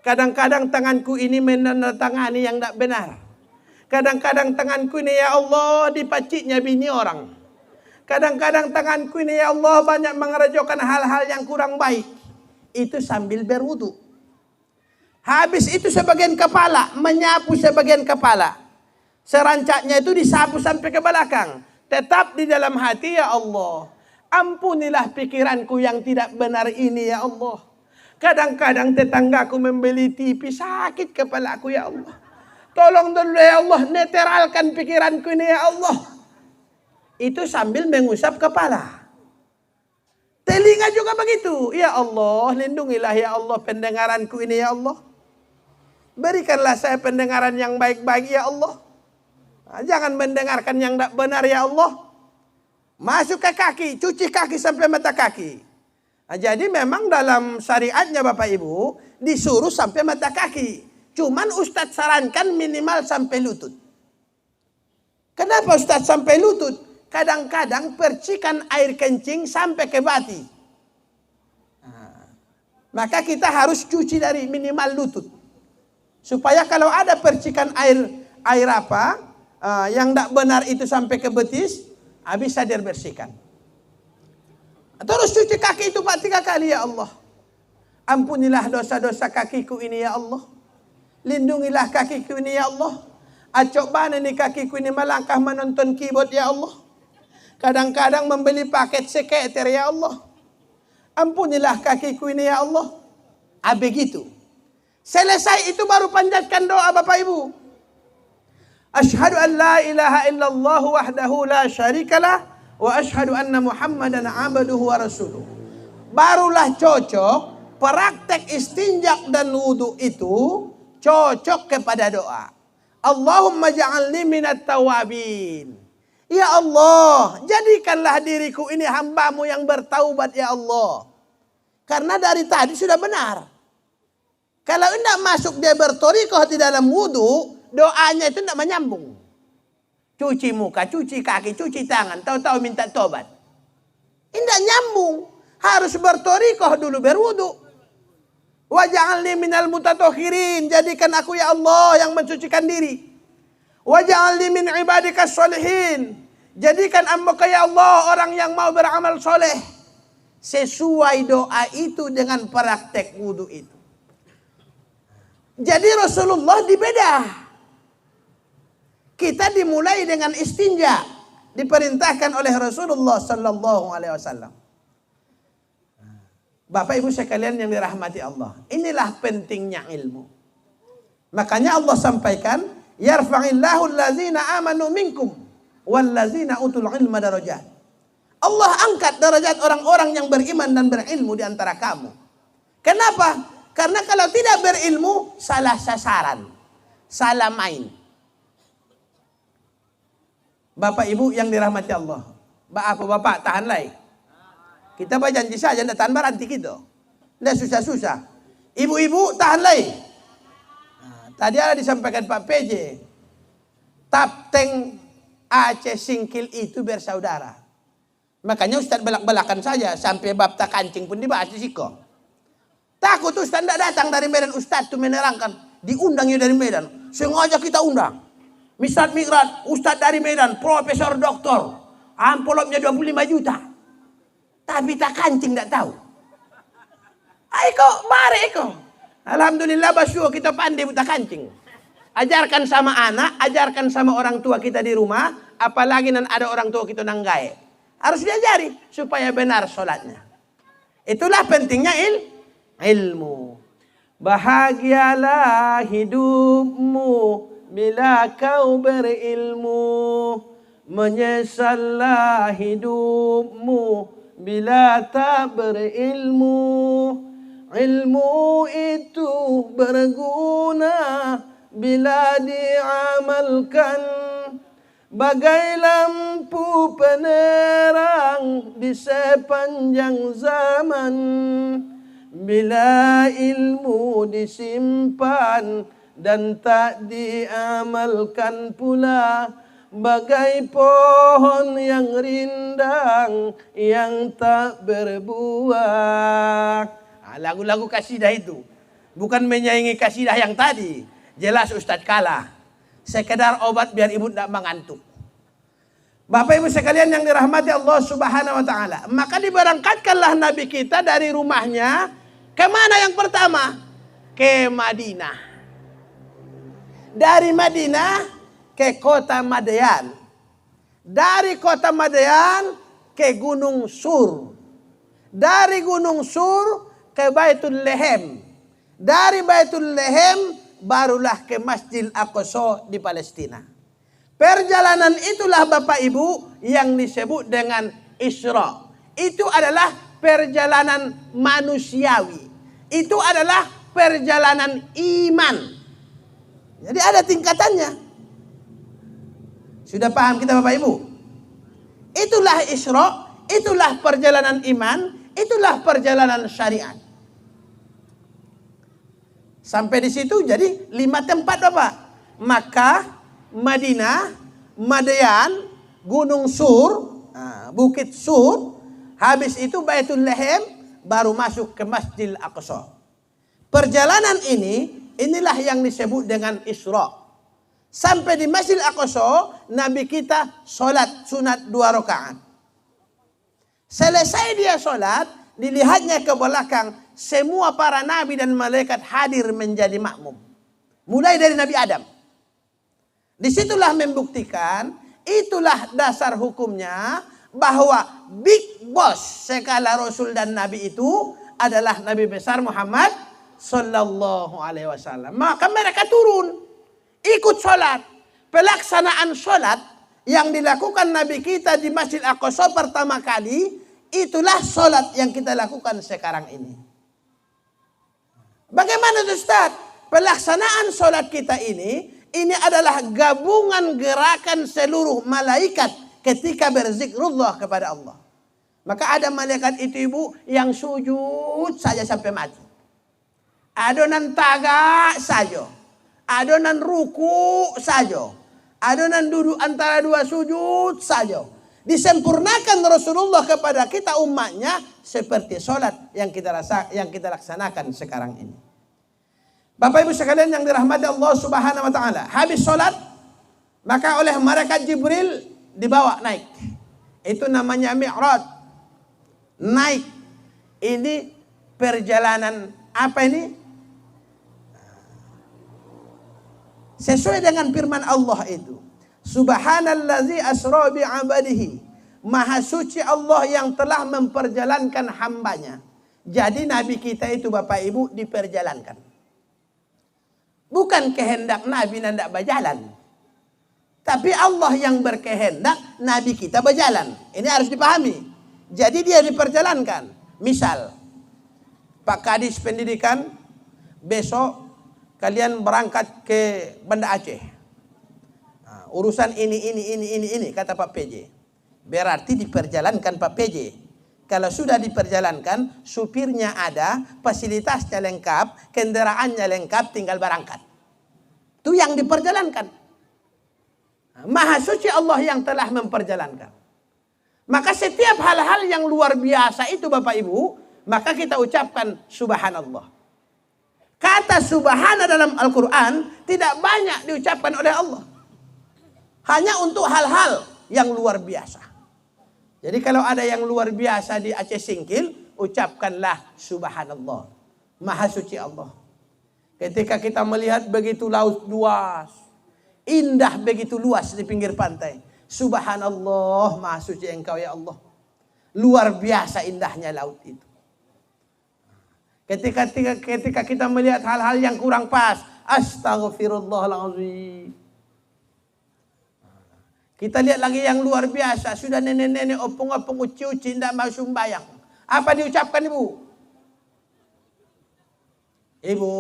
Kadang-kadang tanganku ini menandatangani yang tidak benar. Kadang-kadang tanganku ini ya Allah dipacitnya bini orang. Kadang-kadang tanganku ini ya Allah banyak mengerjakan hal-hal yang kurang baik. Itu sambil berwudu. Habis itu sebagian kepala, menyapu sebagian kepala. Serancaknya itu disapu sampai ke belakang. tetap di dalam hati, ya Allah. Ampunilah pikiranku yang tidak benar ini, ya Allah. Kadang-kadang tetanggaku membeli TV, sakit kepalaku, ya Allah. Tolong dulu, ya Allah, netralkan pikiranku ini, ya Allah. Itu sambil mengusap kepala. Telinga juga begitu. Ya Allah, lindungilah ya Allah pendengaranku ini, ya Allah. Berikanlah saya pendengaran yang baik-baik, ya Allah. Jangan mendengarkan yang tidak benar, ya Allah. Masuk ke kaki, cuci kaki sampai mata kaki. Jadi memang dalam syariatnya Bapak Ibu disuruh sampai mata kaki. Cuman Ustadz sarankan minimal sampai lutut. Kenapa Ustadz sampai lutut? Kadang-kadang percikan air kencing sampai ke bati. Maka kita harus cuci dari minimal lutut. Supaya kalau ada percikan air apa yang tidak benar itu sampai ke betis, bisa dibersihkan. Terus cuci kaki itu 3 kali, ya Allah. Ampunilah dosa-dosa kakiku ini, ya Allah. Lindungilah kakiku ini, ya Allah. Acok mana nih kakiku ini melangkah menonton keyboard, ya Allah. Kadang-kadang membeli paket seketer, ya Allah. Ampunilah kakiku ini, ya Allah. Begitu. Selesai itu baru panjatkan doa Bapak Ibu. Asyhadu an la ilaha illallah wahdahu la syarikalah wa asyhadu anna Muhammadan abduhu wa rasuluh. Barulah cocok praktek istinjak dan wudu itu cocok kepada doa. Allahumma ja'alni minat tawabin. Ya Allah, jadikanlah diriku ini hambamu yang bertaubat, ya Allah. Karena dari tadi sudah benar. Kalau tidak masuk dia bertorikoh di dalam wudu, doanya itu tidak menyambung. Cuci muka, cuci kaki, cuci tangan, tahu-tahu minta tobat. Tidak nyambung. Harus bertorikoh dulu berwudu. Waj'alni minal mutatahhirin. Jadikan aku, ya Allah, yang mensucikan diri. Waj'alni min ibadikas sholihin. Jadikan hamba-Mu, ya Allah, orang yang mau beramal soleh. Sesuai doa itu dengan praktek wudu itu. Jadi Rasulullah dibedah. Kita dimulai dengan istinja, diperintahkan oleh Rasulullah sallallahu alaihi wasallam. Bapak Ibu sekalian yang dirahmati Allah, inilah pentingnya ilmu. Makanya Allah sampaikan, yarfa'illahu allazina amanu minkum wallazina utul ilma darajat. Allah angkat derajat orang-orang yang beriman dan berilmu di antara kamu. Kenapa? Karena kalau tidak berilmu, salah sasaran, salah main. Bapak Ibu yang dirahmati Allah, Bapak tahan lagi. Kita berjanji saja, tidak tahan baranti kita. Tidak susah-susah. Ibu-ibu tahan lagi. Tadi ada disampaikan Pak PJ, Tapteng Aceh Singkil itu bersaudara. Makanya Ustaz belak-belakan saja, sampai bab tak kancing pun dibahas di siko. Takut Ustaz tidak datang dari Medan, Ustaz itu menerangkan. Diundangnya dari Medan. Sengaja kita undang. Misal Migrat, Ustaz dari Medan, Profesor Doktor. Amplopnya 25 juta. Tapi tak kancing tidak tahu. Aiko, mari Iko. Alhamdulillah basyuh kita pandai buta kancing. Ajarkan sama anak, ajarkan sama orang tua kita di rumah. Apalagi nan ada orang tua kita nanggai. Harus diajari supaya benar sholatnya. Itulah pentingnya ilmu. Bahagialah hidupmu bila kau berilmu. Menyesallah hidupmu bila tak berilmu. Ilmu itu berguna bila diamalkan. Bagai lampu penerang di sepanjang zaman. Bila ilmu disimpan dan tak diamalkan pula, bagai pohon yang rindang yang tak berbuah. Lagu-lagu kasidah itu bukan menyaingi kasidah yang tadi. Jelas Ustadz kalah. Sekedar obat biar ibu tidak mengantuk. Bapak Ibu sekalian yang dirahmati Allah Subhanahu wa taala, maka diberangkatkanlah Nabi kita dari rumahnya kemana yang pertama? Ke Madinah. Dari Madinah ke kota Madian. dari kota Madian ke Gunung Sur. Dari Gunung Sur ke Baitul Lehem. Dari Baitul Lehem barulah ke Masjidil Aqsa di Palestina. Perjalanan itulah Bapak Ibu yang disebut dengan Isra. Itu adalah perjalanan manusiawi. Itu adalah perjalanan iman. Jadi ada tingkatannya. Sudah paham kita Bapak Ibu? Itulah Isra, itulah perjalanan iman, itulah perjalanan syariat. Sampai di situ jadi 5 tempat Bapak. Makkah, Madinah, Madian, Gunung Sur, Bukit Sur, habis itu Baitul Lehem, baru masuk ke Masjidil Aqsa. Perjalanan inilah yang disebut dengan Isra. Sampai di Masjidil Aqsa, Nabi kita sholat sunat 2 rakaat. Selesai dia sholat, dilihatnya ke belakang, semua para nabi dan malaikat hadir menjadi makmum. Mulai dari Nabi Adam. Disitulah membuktikan, itulah dasar hukumnya, bahwa big boss segala Rasul dan Nabi itu adalah Nabi besar Muhammad Sallallahu Alaihi Wasallam. Maka mereka turun, ikut sholat. Pelaksanaan sholat yang dilakukan Nabi kita di Masjid Aqsa pertama kali, itulah sholat yang kita lakukan sekarang ini. Bagaimana Ustaz? Pelaksanaan sholat kita ini adalah gabungan gerakan seluruh malaikat ketika berzikrullah kepada Allah. Maka ada malaikat itu ibu yang sujud saja sampai mati. Adonan tagak saja. Adonan ruku saja. Adonan duduk antara 2 sujud saja. Disempurnakan Rasulullah kepada kita umatnya seperti sholat yang kita laksanakan sekarang ini. Bapak Ibu sekalian yang dirahmati Allah Subhanahu wa taala, habis sholat maka oleh malaikat Jibril dibawa naik. Itu namanya Mi'raj. Naik. Ini perjalanan apa ini? Sesuai dengan firman Allah itu. Subhanallazi asra bi'abadihi. Maha suci Allah yang telah memperjalankan hambanya. Jadi Nabi kita itu Bapak Ibu diperjalankan. Bukan kehendak Nabi tidak berjalan. Tapi Allah yang berkehendak Nabi kita berjalan. Ini harus dipahami. Jadi dia diperjalankan. Misal, Pak Kadis Pendidikan, besok kalian berangkat ke Banda Aceh. Urusan ini, kata Pak PJ. Berarti diperjalankan Pak PJ. Kalau sudah diperjalankan, supirnya ada, fasilitasnya lengkap, kendaraannya lengkap, tinggal berangkat. Itu yang diperjalankan. Maha suci Allah yang telah memperjalankan. Maka setiap hal-hal yang luar biasa itu Bapak Ibu, maka kita ucapkan subhanallah. Kata subhana dalam Al-Quran tidak banyak diucapkan oleh Allah. Hanya untuk hal-hal yang luar biasa. Jadi kalau ada yang luar biasa di Aceh Singkil, ucapkanlah subhanallah. Maha suci Allah. Ketika kita melihat begitu laut luas, indah begitu luas di pinggir pantai. Subhanallah, maha suci engkau ya Allah. Luar biasa indahnya laut itu. Ketika kita melihat hal-hal yang kurang pas, astaghfirullahaladzim. Kita lihat lagi yang luar biasa. Sudah nenek-nenek opung-opung uci-uci tidak mau sembahyang. Apa diucapkan ibu? Ibu,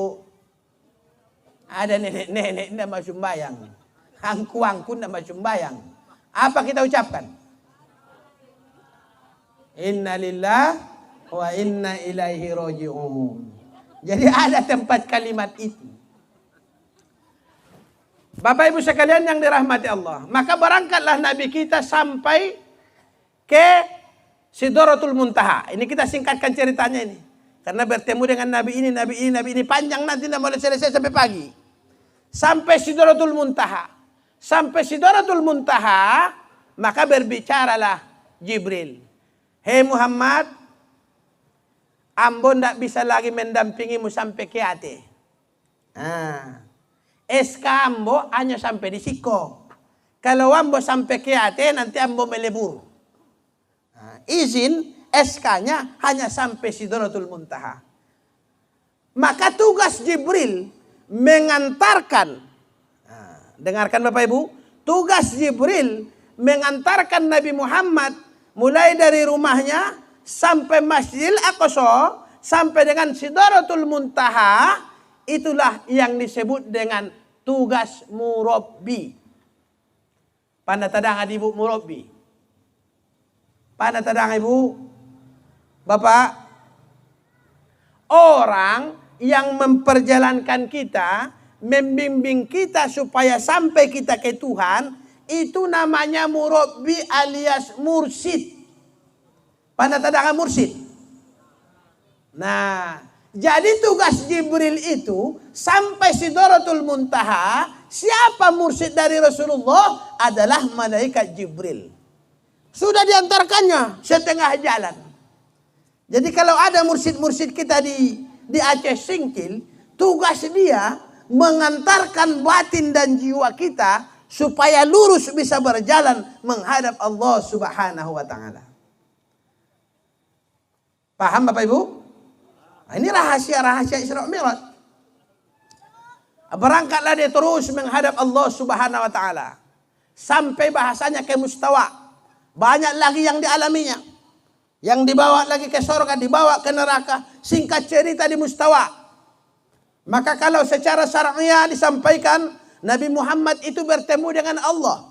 ada nenek-nenek tidak mau sembahyang. Angku-angku tidak mau sembahyang. Apa kita ucapkan? Inna lillah wa inna ilaihi raji'un. Jadi ada tempat kalimat itu. Bapak Ibu sekalian yang dirahmati Allah. Maka berangkatlah Nabi kita sampai ke Sidratul Muntaha. Ini kita singkatkan ceritanya ini. Karena bertemu dengan Nabi ini panjang nanti tidak boleh selesai sampai pagi. Sampai Sidratul Muntaha. Sampai Sidratul Muntaha, maka berbicaralah Jibril. Hei Muhammad, ambo tidak bisa lagi mendampingimu sampai ke Aceh. SK ambo hanya sampai di Siko. Kalau ambo sampai ke Aceh nanti ambo melebur. Nah, izin SK-nya hanya sampai Sidratul Muntaha. Maka tugas Jibril mengantarkan, nah, dengarkan Bapak Ibu, tugas Jibril mengantarkan Nabi Muhammad mulai dari rumahnya sampai Masjidil Aqsa sampai dengan Sidratul Muntaha, itulah yang disebut dengan tugas murabbi. Pana tadang ibu murabbi. Pana tadang ibu, Bapak, orang yang memperjalankan kita, membimbing kita supaya sampai kita ke Tuhan, itu namanya murabbi alias mursyid. Pana tadang mursyid. Nah, jadi tugas Jibril itu sampai Sidratul Muntaha, siapa mursyid dari Rasulullah adalah malaikat Jibril. Sudah diantarkannya setengah jalan. Jadi kalau ada mursyid-mursyid kita di Aceh Singkil, tugas dia mengantarkan batin dan jiwa kita supaya lurus bisa berjalan menghadap Allah Subhanahu wa taala. Paham Bapak Ibu? Nah, ini rahasia-rahasia Isra Mi'raj. Berangkatlah dia terus menghadap Allah Subhanahu wa taala sampai bahasanya ke mustawa. Banyak lagi yang dialaminya. Yang dibawa lagi ke surga, dibawa ke neraka. Singkat cerita di mustawa. Maka kalau secara syar'iyah disampaikan Nabi Muhammad itu bertemu dengan Allah.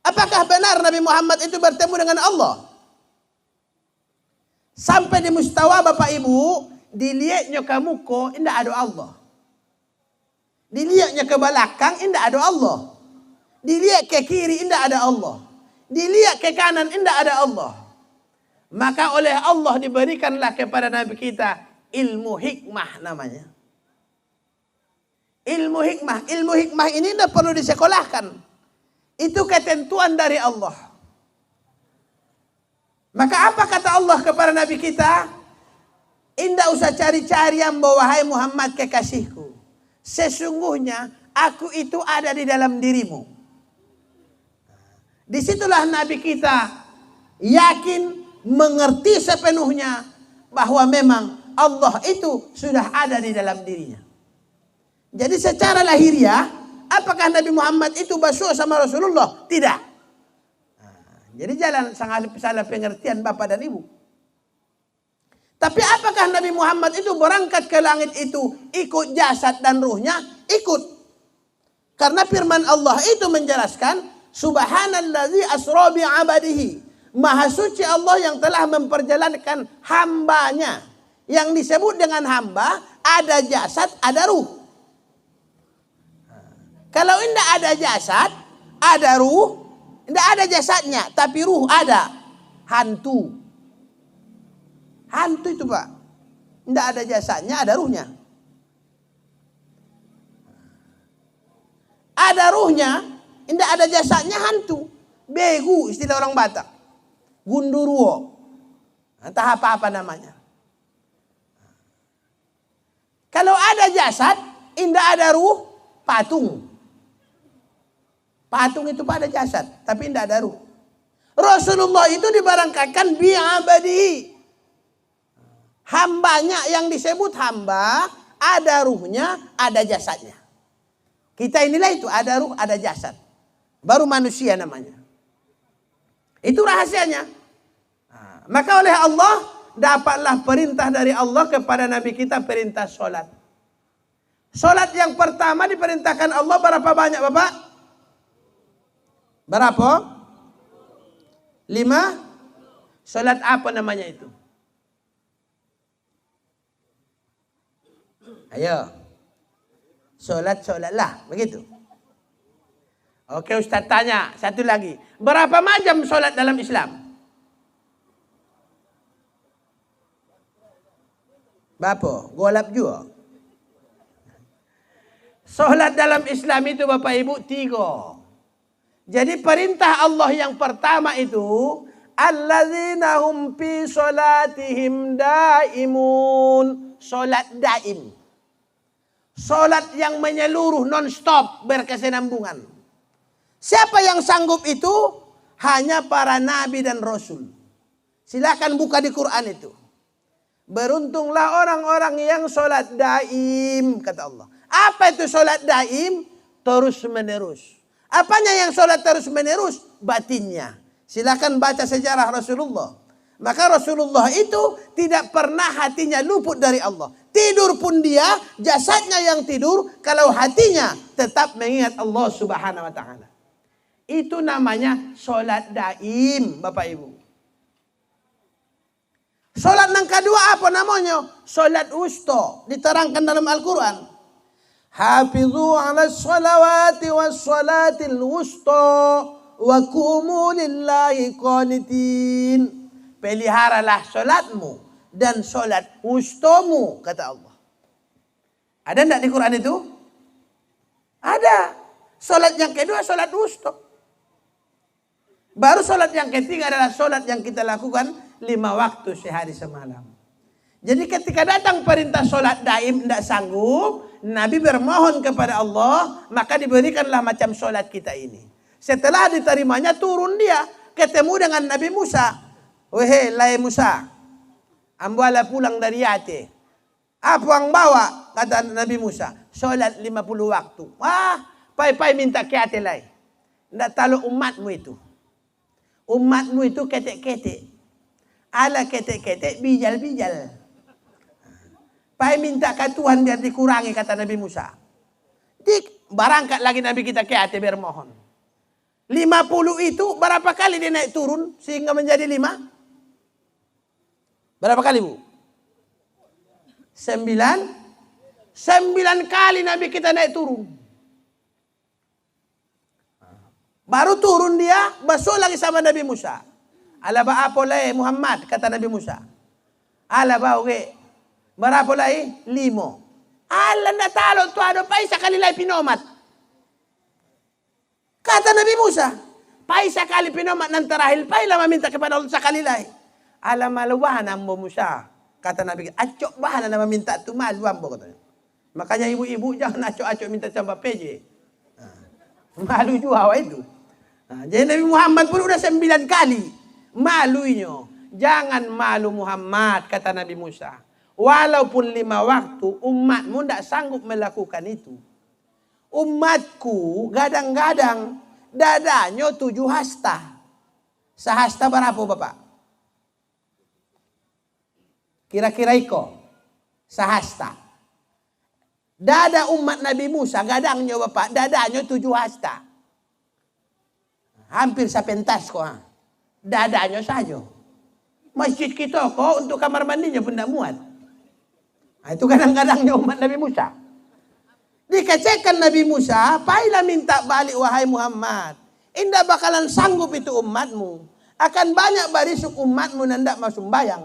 Apakah benar Nabi Muhammad itu bertemu dengan Allah? Sampai di mustawa Bapak Ibu, dilihatnya ke muka, indah ada Allah. Dilihatnya ke belakang, indah ada Allah. Dilihat ke kiri, indah ada Allah. Dilihat ke kanan, indah ada Allah. Maka oleh Allah diberikanlah kepada Nabi kita ilmu hikmah namanya. Ilmu hikmah. Ilmu hikmah ini tidak perlu disekolahkan. Itu ketentuan dari Allah. Maka apa kata Allah kepada Nabi kita? Indah usah cari-cari yang wahai Muhammad kekasihku. Sesungguhnya aku itu ada di dalam dirimu. Disitulah Nabi kita yakin, mengerti sepenuhnya bahwa memang Allah itu sudah ada di dalam dirinya. Jadi secara lahiriah, apakah Nabi Muhammad itu basuh sama Rasulullah? Tidak. Jadi jalan salah pengertian Bapak dan Ibu. Tapi apakah Nabi Muhammad itu berangkat ke langit itu ikut jasad dan ruhnya? Ikut. Karena firman Allah itu menjelaskan, Subhanallazi asra bi 'abadihi. Maha suci Allah yang telah memperjalankan hambanya. Yang disebut dengan hamba, ada jasad, ada ruh. Kalau tidak ada jasad, ada ruh, tidak ada jasadnya, tapi ruh ada. Hantu. Hantu itu Pak. Tidak ada jasadnya, ada ruhnya. Ada ruhnya, tidak ada jasadnya, hantu. Begu istilah orang Batak. Gundurwo. Entah apa-apa namanya. Kalau ada jasad, tidak ada ruh, patung. Patung itu pada jasad, tapi tidak ada ruh. Rasulullah itu dibarangkatkan bi'abadihi. Hambanya yang disebut hamba, ada ruhnya, ada jasadnya. Kita inilah itu, ada ruh, ada jasad. Baru manusia namanya. Itu rahasianya. Nah, maka oleh Allah, dapatlah perintah dari Allah kepada Nabi kita, perintah sholat. Sholat yang pertama diperintahkan Allah berapa banyak Bapak? Berapa? 5? Sholat apa namanya itu? Ayo. Sholatlah. Begitu. Oke Ustaz tanya. Satu lagi. Berapa macam sholat dalam Islam? Berapa? Golap juga. Sholat dalam Islam itu Bapak Ibu 3. Jadi perintah Allah yang pertama itu, alladzina hum fi sholatihim daimun. Sholat daim. Sholat yang menyeluruh non-stop berkesinambungan. Siapa yang sanggup itu? Hanya para nabi dan rasul. Silakan buka di Quran itu. Beruntunglah orang-orang yang sholat daim, kata Allah. Apa itu sholat daim? Terus menerus. Apanya yang sholat terus menerus? Batinnya. Silakan baca sejarah Rasulullah. Maka Rasulullah itu tidak pernah hatinya luput dari Allah. Tidur pun dia, jasadnya yang tidur, kalau hatinya tetap mengingat Allah Subhanahu wa ta'ala. Itu namanya sholat daim, Bapak Ibu. Sholat yang kedua apa namanya? Sholat wusta. Diterangkan dalam Al-Quran. Hafizu ala sholawati wa sholatil wusta wa kumu lillahi qanitin. Peliharalah sholatmu dan sholat wustamu, kata Allah. Ada enggak di Quran itu? Ada. Sholat yang kedua sholat wusta. Baru sholat yang ketiga adalah sholat yang kita lakukan 5 waktu sehari semalam. Jadi ketika datang perintah sholat daim tidak sanggup, Nabi bermohon kepada Allah, maka diberikanlah macam sholat kita ini. Setelah diterimanya turun dia, ketemu dengan Nabi Musa. Wahai lai Musa, ambalah pulang dari Yate. Apa yang bawa? Kata Nabi Musa, sholat 50 waktu. Wah, pai-pai minta ke Yate lai. Tidak tahu umatmu itu. Umatmu itu ketek-ketek. Ala ketek-ketek, bijal-bijal. Pai minta ke Tuhan biar dikurangi, kata Nabi Musa. Barangkat lagi Nabi kita ke Yate bermohon. 50 itu berapa kali dia naik turun sehingga menjadi 5? Berapa kali, Bu? 9 kali Nabi kita naik turun. Baru turun dia, basuh lagi sama Nabi Musa. Ala ba apa lai Muhammad, kata Nabi Musa. Ala ba oke. Berapa lai? 5. Ala na talo tu ada paisa kali lai pinomat. Kata Nabi Musa, paisa kali pinomat nan terahil pai lama minta kepada Allah sekali lai. Ala maluwahan ambo Musa. Kata Nabi, acok bahan nama minta tu malu ambo katanya. Makanya ibu-ibu jangan acok-acok minta sama PJ. Malu juga itu. Jadi Nabi Muhammad pun udah 9 kali. Malunya. Jangan malu Muhammad, kata Nabi Musa. Walaupun 5 waktu, umatmu tidak sanggup melakukan itu. Umatku gadang-gadang dadanya 7 hasta. Sehasta berapa Bapak? Kira-kira iko. Sehasta. Dada umat Nabi Musa, gadangnya Bapak, dadanya 7 hasta. Hampir sepentas kok. Dadanya saja. Masjid kita kok untuk kamar mandinya pun tidak muat. Nah, itu kadang-kadangnya umat Nabi Musa. Dikecekan Nabi Musa, pailah minta balik wahai Muhammad. Indah bakalan sanggup itu umatmu. Akan banyak barisuk umatmu yang tidak mau sembayang.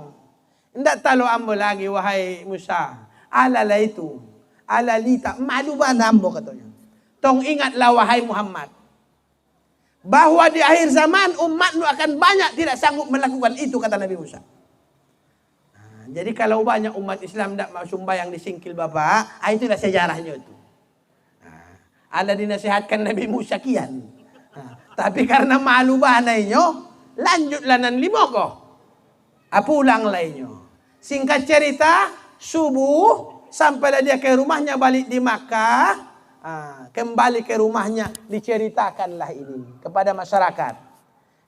Tidak tahu ambo lagi wahai Musa. Alala itu. Alalita. Malu ba nambo katanya. Tong ingatlah wahai Muhammad. Bahwa di akhir zaman umatmu akan banyak tidak sanggup melakukan itu, kata Nabi Musa. Nah, jadi kalau banyak umat Islam tidak mau sembahyang di singkil Bapak, itulah sejarahnya itu. Nah, ada dinasihatkan Nabi Musa kian. Nah, tapi karena malu banainya, lanjutlah nan limoko. Pulang lainnya. Singkat cerita, subuh sampailah dia ke rumahnya balik di Makkah. Kembali ke rumahnya, diceritakanlah ini kepada masyarakat.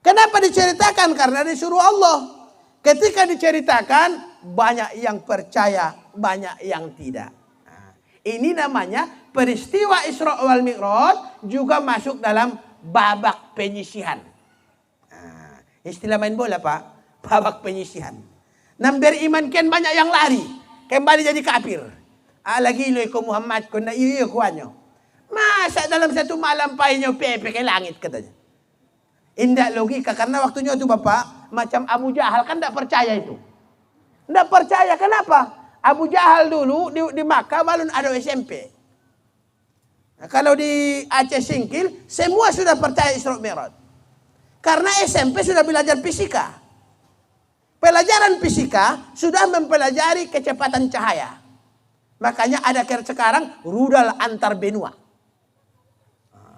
Kenapa diceritakan? Karena disuruh Allah. Ketika diceritakan, banyak yang percaya, banyak yang tidak. Ini namanya peristiwa Isra wal Mi'raj juga masuk dalam babak penyisihan. Istilah main bola Pak, babak penyisihan. Nam beriman kian banyak yang lari, kembali jadi kafir. Lagi lo ko Muhammad ko na iyo kuanyo. Masa dalam satu malam pahitnya pepe ke langit katanya. Indah logika karena waktunya itu Bapak macam Abu Jahal kan tidak percaya itu. Tidak percaya kenapa? Abu Jahal dulu di Makkah balun ada SMP. Nah, kalau di Aceh Singkil semua sudah percaya Isra Mi'raj. Karena SMP sudah belajar fisika. Pelajaran fisika sudah mempelajari kecepatan cahaya. Makanya ada sekarang rudal antar benua.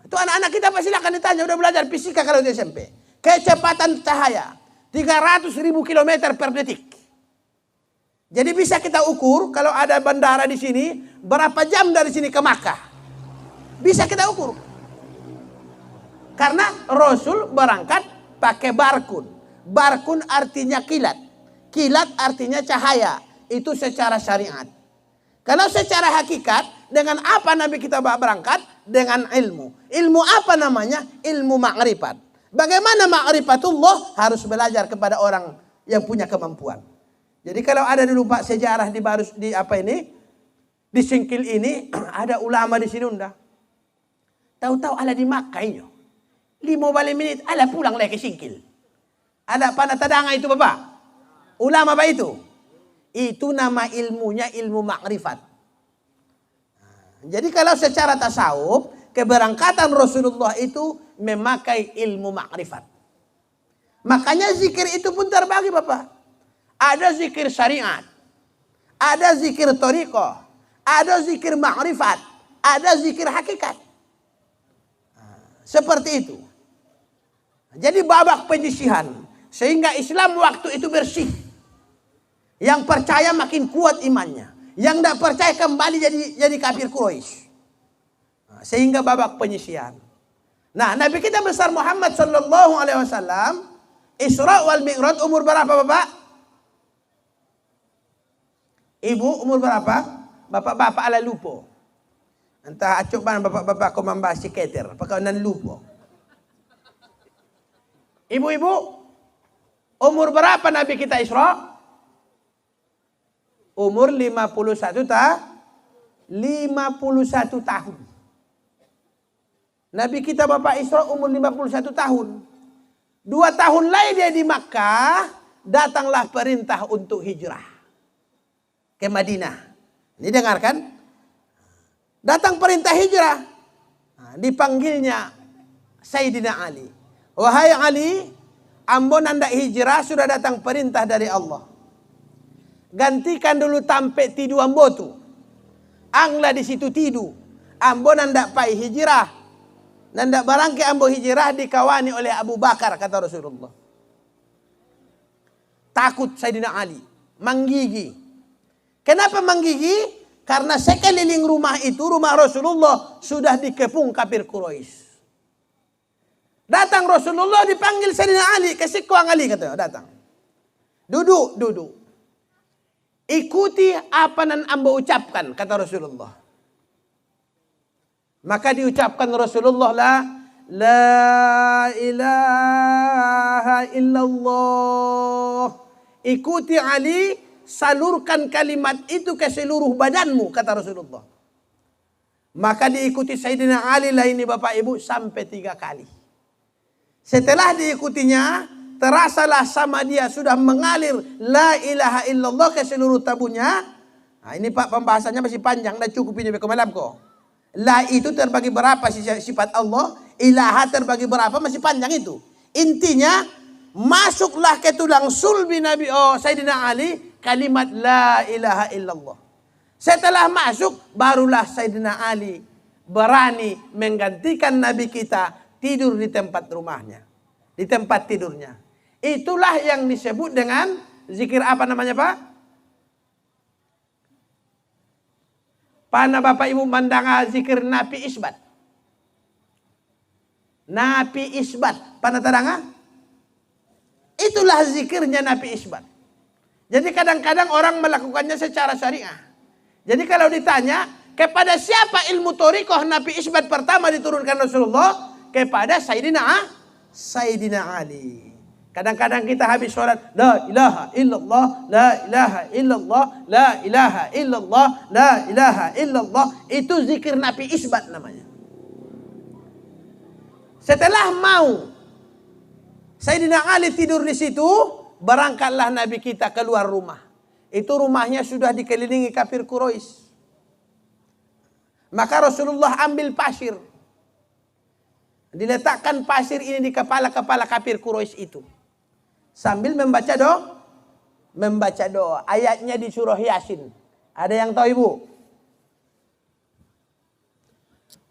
Itu anak-anak kita pasti akan ditanya, udah belajar fisika kalau di SMP. Kecepatan cahaya 300.000 km per detik. Jadi bisa kita ukur kalau ada bandara di sini, berapa jam dari sini ke Makkah. Bisa kita ukur. Karena Rasul berangkat pakai barkun. Barkun artinya kilat. Kilat artinya cahaya. Itu secara syariat. Kalau secara hakikat, dengan apa Nabi kita berangkat? Dengan ilmu. Ilmu apa namanya? Ilmu ma'rifat. Bagaimana ma'rifatullah? Harus belajar kepada orang yang punya kemampuan. Jadi kalau ada dulu Pak sejarah di Singkil ini, ada ulama di sini unda. Tahu-tahu ala di Makkah ini. 5 menit ala pulang lagi ke Singkil. Ada panah tadanga itu Bapak. Ulama Pak itu. Itu nama ilmunya ilmu makrifat. Jadi kalau secara tasawuf, keberangkatan Rasulullah itu memakai ilmu makrifat. Makanya zikir itu pun terbagi Bapak. Ada zikir syariat, ada zikir thariqah, ada zikir makrifat, ada zikir hakikat. Seperti itu. Jadi babak penyisihan. Sehingga Islam waktu itu bersih. Yang percaya makin kuat imannya. Yang tidak percaya kembali jadi kafir Quraisy. Sehingga babak penyisihan. Nah, Nabi kita besar Muhammad sallallahu alaihi wasallam Isra wal Mi'raj umur berapa Bapak? Ibu umur berapa? Bapak-bapak ala lupa. Entah acuk mana bapak-bapak kau membahas keter. Apakah nan lupa? Ibu-ibu umur berapa Nabi kita Isra? Umur 51 tahun. Nabi kita Bapak Isra umur 51 tahun. 2 tahun lagi dia di Makkah, datanglah perintah untuk hijrah ke Madinah. Ini dengarkan. Datang perintah hijrah. Nah, dipanggilnya Sayyidina Ali. Wahai Ali, ambon anda hijrah sudah datang perintah dari Allah. Gantikan dulu tampe tidu ambo tu. Anglah di situ tidu. Ambo anda pai hijrah. Nanda barangke ambo hijrah dikawani oleh Abu Bakar kata Rasulullah. Takut Sayyidina Ali. Menggigi. Kenapa menggigi? Karena sekeliling rumah itu, rumah Rasulullah sudah dikepung kafir Quraisy. Datang Rasulullah dipanggil Sayyidina Ali, kasih kuang Ali katanya, datang. Duduk. Ikuti apa yang amba ucapkan kata Rasulullah. Maka diucapkan Rasulullah la ilaha illallah. Ikuti Ali, salurkan kalimat itu ke seluruh badanmu kata Rasulullah. Maka diikuti Sayyidina Ali lah ini Bapak Ibu sampai 3 kali. Setelah diikutinya, terasalah sama dia sudah mengalir la ilaha illallah ke seluruh tabunya. Nah ini Pak pembahasannya masih panjang, dan cukup ini ke malam kok. La itu terbagi berapa sifat Allah, ilaha terbagi berapa masih panjang itu. Intinya masuklah ke tulang sulbi Nabi Sayyidina Ali kalimat la ilaha illallah. Setelah masuk barulah Sayyidina Ali berani menggantikan Nabi kita tidur di tempat rumahnya, di tempat tidurnya. Itulah yang disebut dengan zikir apa namanya Pak? Pana Bapak Ibu mandang zikir Nabi Isbat. Nabi Isbat, pana tadanga? Itulah zikirnya Nabi Isbat. Jadi kadang-kadang orang melakukannya secara syariah. Jadi kalau ditanya, kepada siapa ilmu thariqah Nabi Isbat pertama diturunkan Rasulullah? Kepada Sayyidina Ali. Kadang-kadang kita habis sholat, la ilaha illallah, la ilaha illallah, la ilaha illallah, la ilaha illallah. Itu zikir Nabi Isbat namanya. Setelah mau Sayyidina Ali tidur di situ, berangkatlah Nabi kita keluar rumah. Itu rumahnya sudah dikelilingi kafir Quraisy. Maka Rasulullah ambil pasir. Diletakkan pasir ini di kepala-kepala kafir Quraisy itu. Sambil membaca doa. Ayatnya di surah Yasin. Ada yang tahu Ibu?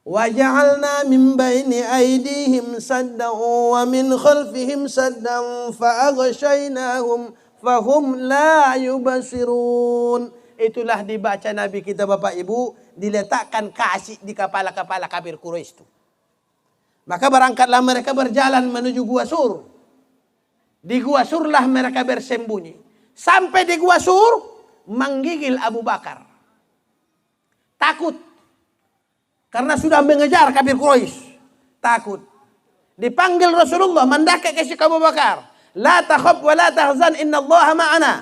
وَجَعَلْنَا مِنْ بَيْنِ أَيْدِيهِمْ سَدًّا وَمِنْ خَلْفِهِمْ سَدًّا فَأَغْشَيْنَاهُمْ فَهُمْ لَا يُبْصِرُونَ. Itulah dibaca Nabi kita Bapak Ibu, diletakkan kasih di kepala-kepala kafir Quraisy itu. Maka berangkatlah mereka berjalan menuju Gua Sur. Di Gua Surlah mereka bersembunyi. Sampai di Gua Sur, menggigil Abu Bakar. Takut. Karena sudah mengejar kafir Quraisy. Takut. Dipanggil Rasulullah, mendaki ke Abu Bakar. La takhaf wa la tahzan innallaha ma'ana.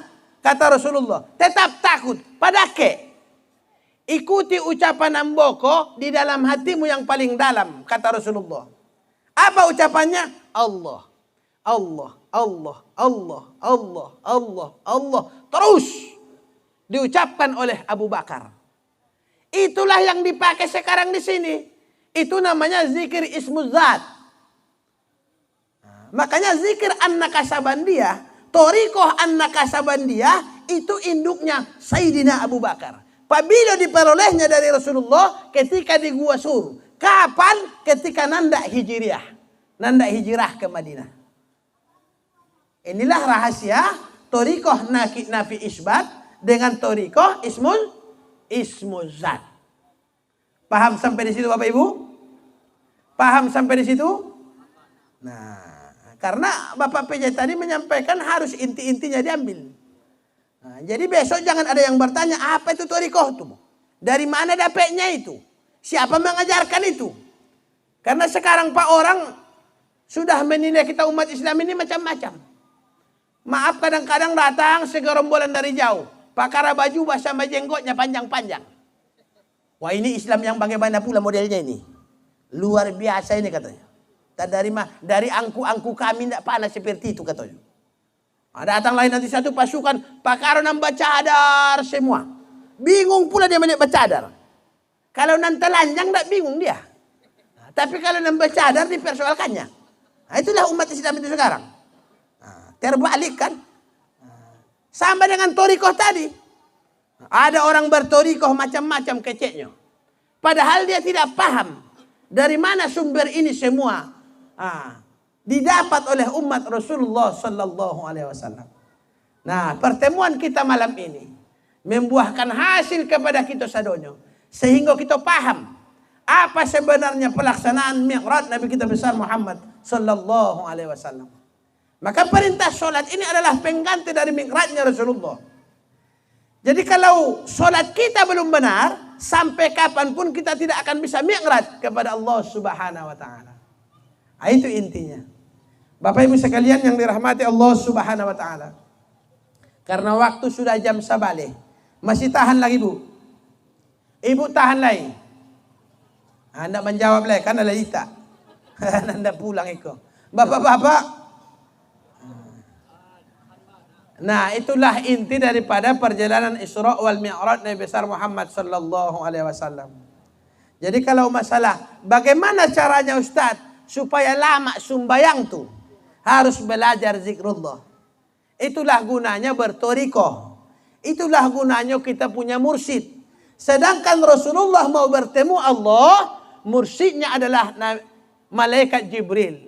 Kata Rasulullah, tetap takut, padake. Ikuti ucapan Amboko di dalam hatimu yang paling dalam, kata Rasulullah. Apa ucapannya? Allah, Allah, Allah, Allah, Allah, Allah, Allah. Terus diucapkan oleh Abu Bakar. Itulah yang dipakai sekarang di sini. Itu namanya zikir ismuz zat. Makanya zikir an-nakasabandiyah, Thariqah an-nakasabandiyah itu induknya Sayyidina Abu Bakar. Apabila diperolehnya dari Rasulullah ketika di Gua Sur. Kapan? Ketika nandak hijriah. Nandak hijrah ke Madinah. Inilah rahasia Thariqah nafi isbat dengan Thariqah ismuz zat. Paham sampai di situ Bapak Ibu? Paham sampai di situ? Nah, karena Bapak PJ tadi menyampaikan harus inti-intinya diambil. Nah, jadi besok jangan ada yang bertanya, apa itu Thariqah itu? Dari mana dapatnya itu? Siapa mengajarkan itu? Karena sekarang Pak orang sudah menilai kita umat Islam ini macam-macam. Maaf kadang-kadang datang segerombolan dari jauh. Pakara baju bersama jenggotnya panjang-panjang. Wah ini Islam yang bagaimana pula modelnya ini? Luar biasa ini katanya. Dari angku-angku kami tidak pernah seperti itu katanya. Datang lain nanti satu pasukan pakar nambah cadar semua. Bingung pula dia melihat bercadar. Kalau nanti telanjang tidak bingung dia. Tapi kalau nambah cadar dipersoalkannya. Itulah umat Islam itu sekarang. Terbalik kan. Sama dengan Thariqah tadi. Ada orang berthariqah macam-macam keceknya. Padahal dia tidak paham. Dari mana sumber ini semua. Didapat oleh umat Rasulullah Sallallahu Alaihi Wasallam. Nah, pertemuan kita malam ini membuahkan hasil kepada kita sadonyo, sehingga kita paham apa sebenarnya pelaksanaan Mi'raj Nabi kita besar Muhammad Sallallahu Alaihi Wasallam. Maka perintah solat ini adalah pengganti dari Mi'rajnya Rasulullah. Jadi kalau solat kita belum benar, sampai kapanpun kita tidak akan bisa Mi'raj kepada Allah Subhanahu Wa Taala. Itu intinya. Bapak Ibu sekalian yang dirahmati Allah Subhanahu Wa Taala. Karena waktu sudah jam sabale. Masih tahan lagi Bu? Ibu tahan lagi. Anda menjawab lagi kan ada Lita. Anda pulang itu. Bapak-bapak. Nah, itulah inti daripada perjalanan Isra wal Mi'raj Nabi besar Muhammad sallallahu alaihi wasallam. Jadi kalau masalah bagaimana caranya Ustaz supaya lama sembahyang tuh harus belajar zikrullah. Itulah gunanya berthariqah. Itulah gunanya kita punya mursyid. Sedangkan Rasulullah mau bertemu Allah, mursyidnya adalah malaikat Jibril.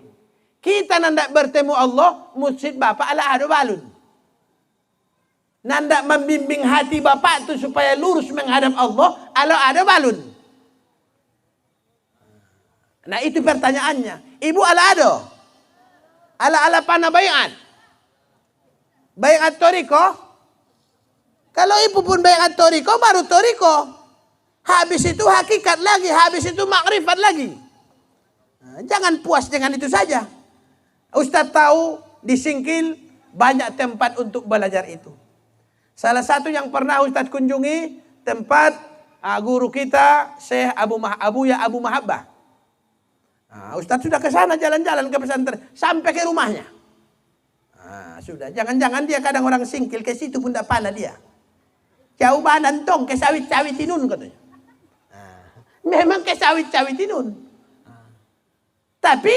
Kita nandak bertemu Allah, mursyid Bapak ala ada balun. Nandak membimbing hati Bapak itu supaya lurus menghadap Allah, ala ada balun. Nah itu pertanyaannya. Ibu ala ada? Ala pana bayat? Bayat thariqah? Kalau ibu pun bayat thariqah, baru thariqah. Habis itu hakikat lagi, habis itu makrifat lagi. Nah, jangan puas dengan itu saja. Ustaz tahu di Singkil banyak tempat untuk belajar itu. Salah satu yang pernah Ustaz kunjungi tempat guru kita Syekh Abu Mahabbah. Nah, Ustaz sudah ke sana jalan-jalan ke pesantren sampai ke rumahnya. Nah, sudah jangan-jangan dia kadang orang Singkil ke situ pun tidak pandai dia. Jauh banan tong ke sawit-sawit tinun katanya. Nah, memang ke sawit-sawit tinun. Tapi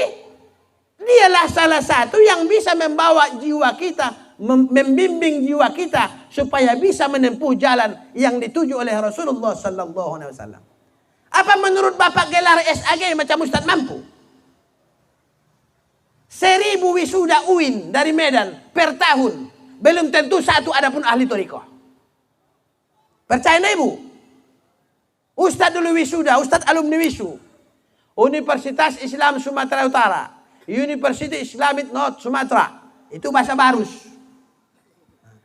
dialah salah satu yang bisa membawa jiwa kita, membimbing jiwa kita supaya bisa menempuh jalan yang dituju oleh Rasulullah sallallahu alaihi wasallam. Apa menurut Bapak gelar SAG macam Ustadz mampu? 1000 wisuda UIN dari Medan per tahun. Belum tentu satu ada pun ahli thariqah. Percaya enggak Ibu? Ustadz dulu wisuda, Ustadz alumni wisu. Universitas Islam Sumatera Utara. University Islamic North Sumatera. Itu bahasa Barus.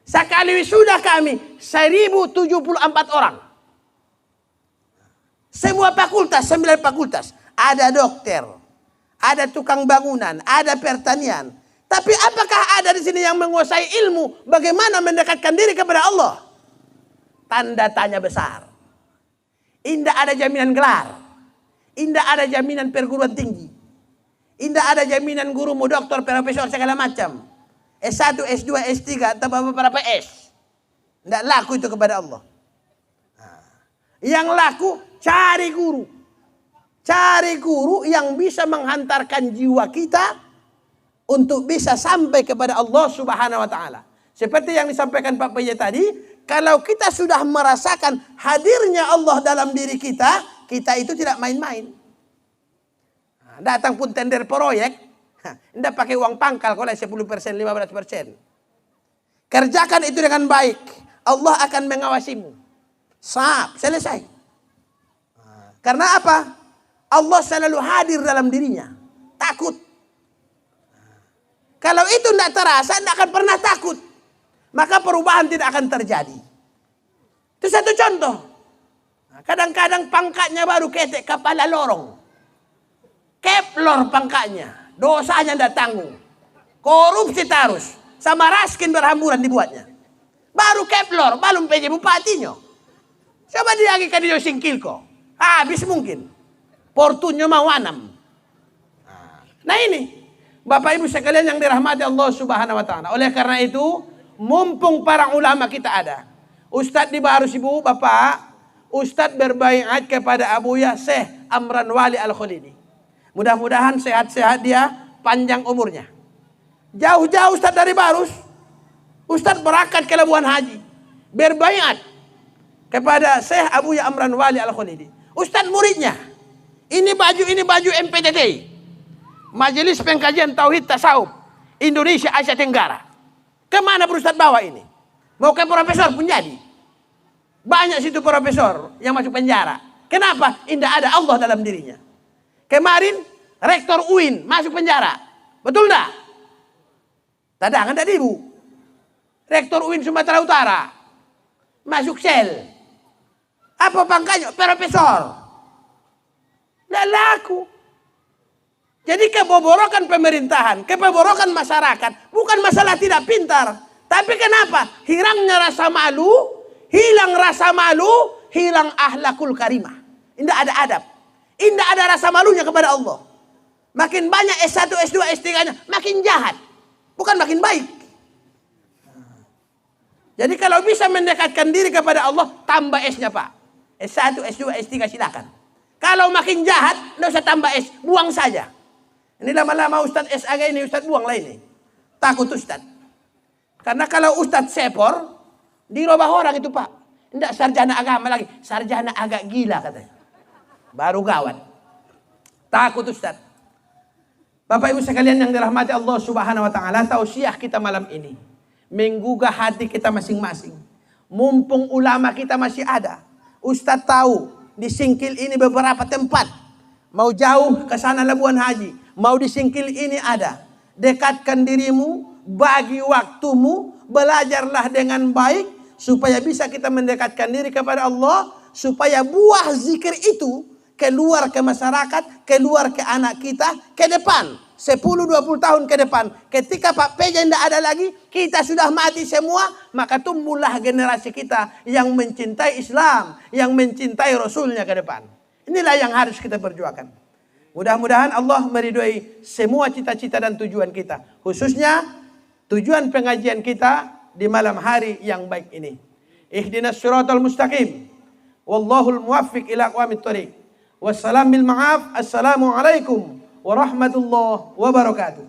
Sekali wisuda kami 1074 orang. Semua fakultas, 9 fakultas. Ada dokter, ada tukang bangunan, ada pertanian. Tapi apakah ada di sini yang menguasai ilmu bagaimana mendekatkan diri kepada Allah? Tanda tanya besar. Indah ada jaminan gelar. Indah ada jaminan perguruan tinggi. Indah ada jaminan gurumu, doktor, profesor, segala macam. S1, S2, S3, tambah beberapa S. Tidak laku itu kepada Allah. Yang laku, cari guru. Cari guru yang bisa menghantarkan jiwa kita untuk bisa sampai kepada Allah Subhanahu wa Ta'ala. Seperti yang disampaikan Pak PJ tadi, kalau kita sudah merasakan hadirnya Allah dalam diri kita, kita itu tidak main-main. Datang pun tender proyek, tidak pakai uang pangkal, kalau 10%, 15%. Kerjakan itu dengan baik. Allah akan mengawasimu. Selesai. Karena apa? Allah selalu hadir dalam dirinya. Takut. Kalau itu tidak terasa, tidak akan pernah takut. Maka perubahan tidak akan terjadi. Itu satu contoh. Kadang-kadang pangkatnya baru ketek kepala lorong. Keplor pangkatnya. Dosanya tidak tanggung. Korupsi terus. Sama raskin berhamburan dibuatnya. Baru keplor. Belum PJ bupatinya. Coba dia lagi ke singkilko. Habis mungkin. Portunnya mau anam. Nah ini. Bapak Ibu sekalian yang dirahmati Allah Subhanahu wa Ta'ala. Oleh karena itu. Mumpung para ulama kita ada. Ustadz di Barus Ibu Bapak. Ustadz berbaiat kepada Abuya Syekh Amran Wali Al-Khalidi. Mudah-mudahan sehat-sehat dia, panjang umurnya. Jauh-jauh Ustadz dari Barus. Ustadz berangkat ke Labuan Haji. Berbaiat kepada Syekh Abuya Amran Wali Al-Khalidi. Ustadz muridnya. Ini baju MPTT. Majelis Pengkajian Tauhid Tasawuf Indonesia Asia Tenggara. Kemana Ustadz bawa ini? Mau ke profesor pun jadi. Banyak situ profesor yang masuk penjara. Kenapa? Indah ada Allah dalam dirinya. Kemarin rektor UIN masuk penjara. Betul enggak? Tadangan tadi Ibu. Rektor UIN Sumatera Utara masuk sel. Apa pangkatnya? Profesor. Tidak laku. Jadi keboborokan pemerintahan, keboborokan masyarakat bukan masalah tidak pintar. Tapi kenapa? Hilangnya rasa malu, hilang rasa malu, hilang akhlakul karimah. Tidak ada adab. Tidak ada rasa malunya kepada Allah. Makin banyak S1, S2, S3-nya, makin jahat. Bukan makin baik. Jadi kalau bisa mendekatkan diri kepada Allah, tambah S-nya Pak. S1, S2, S3 silakan. Kalau makin jahat, tidak usah tambah S, buang saja. Ini lama-lama Ustadz SAG ini, Ustadz buang lah ini. Takut Ustadz. Karena kalau Ustadz sepor, dirubah orang itu Pak. Tidak sarjana agama lagi, sarjana agak gila katanya. Baru gawat. Takut Ustaz. Bapak Ibu sekalian yang dirahmati Allah Subhanahu wa Ta'ala, tausiah kita malam ini menggugah hati kita masing-masing. Mumpung ulama kita masih ada. Ustaz tahu di Singkil ini beberapa tempat. Mau jauh ke sana Labuan Haji, mau di Singkil ini ada. Dekatkan dirimu, bagi waktumu, belajarlah dengan baik supaya bisa kita mendekatkan diri kepada Allah, supaya buah zikir itu keluar ke masyarakat, keluar ke anak kita, ke depan. 10-20 tahun ke depan. Ketika Pak PJ tidak ada lagi, kita sudah mati semua, maka tumbuhlah generasi kita yang mencintai Islam, yang mencintai Rasulnya ke depan. Inilah yang harus kita perjuangkan. Mudah-mudahan Allah meridhoi semua cita-cita dan tujuan kita. Khususnya tujuan pengajian kita di malam hari yang baik ini. Ihdinas siratal mustaqim. Wallahul muwaffiq ila aqwamit thoriq. Wassalam bil ma'af. Assalamualaikum warahmatullahi wabarakatuh.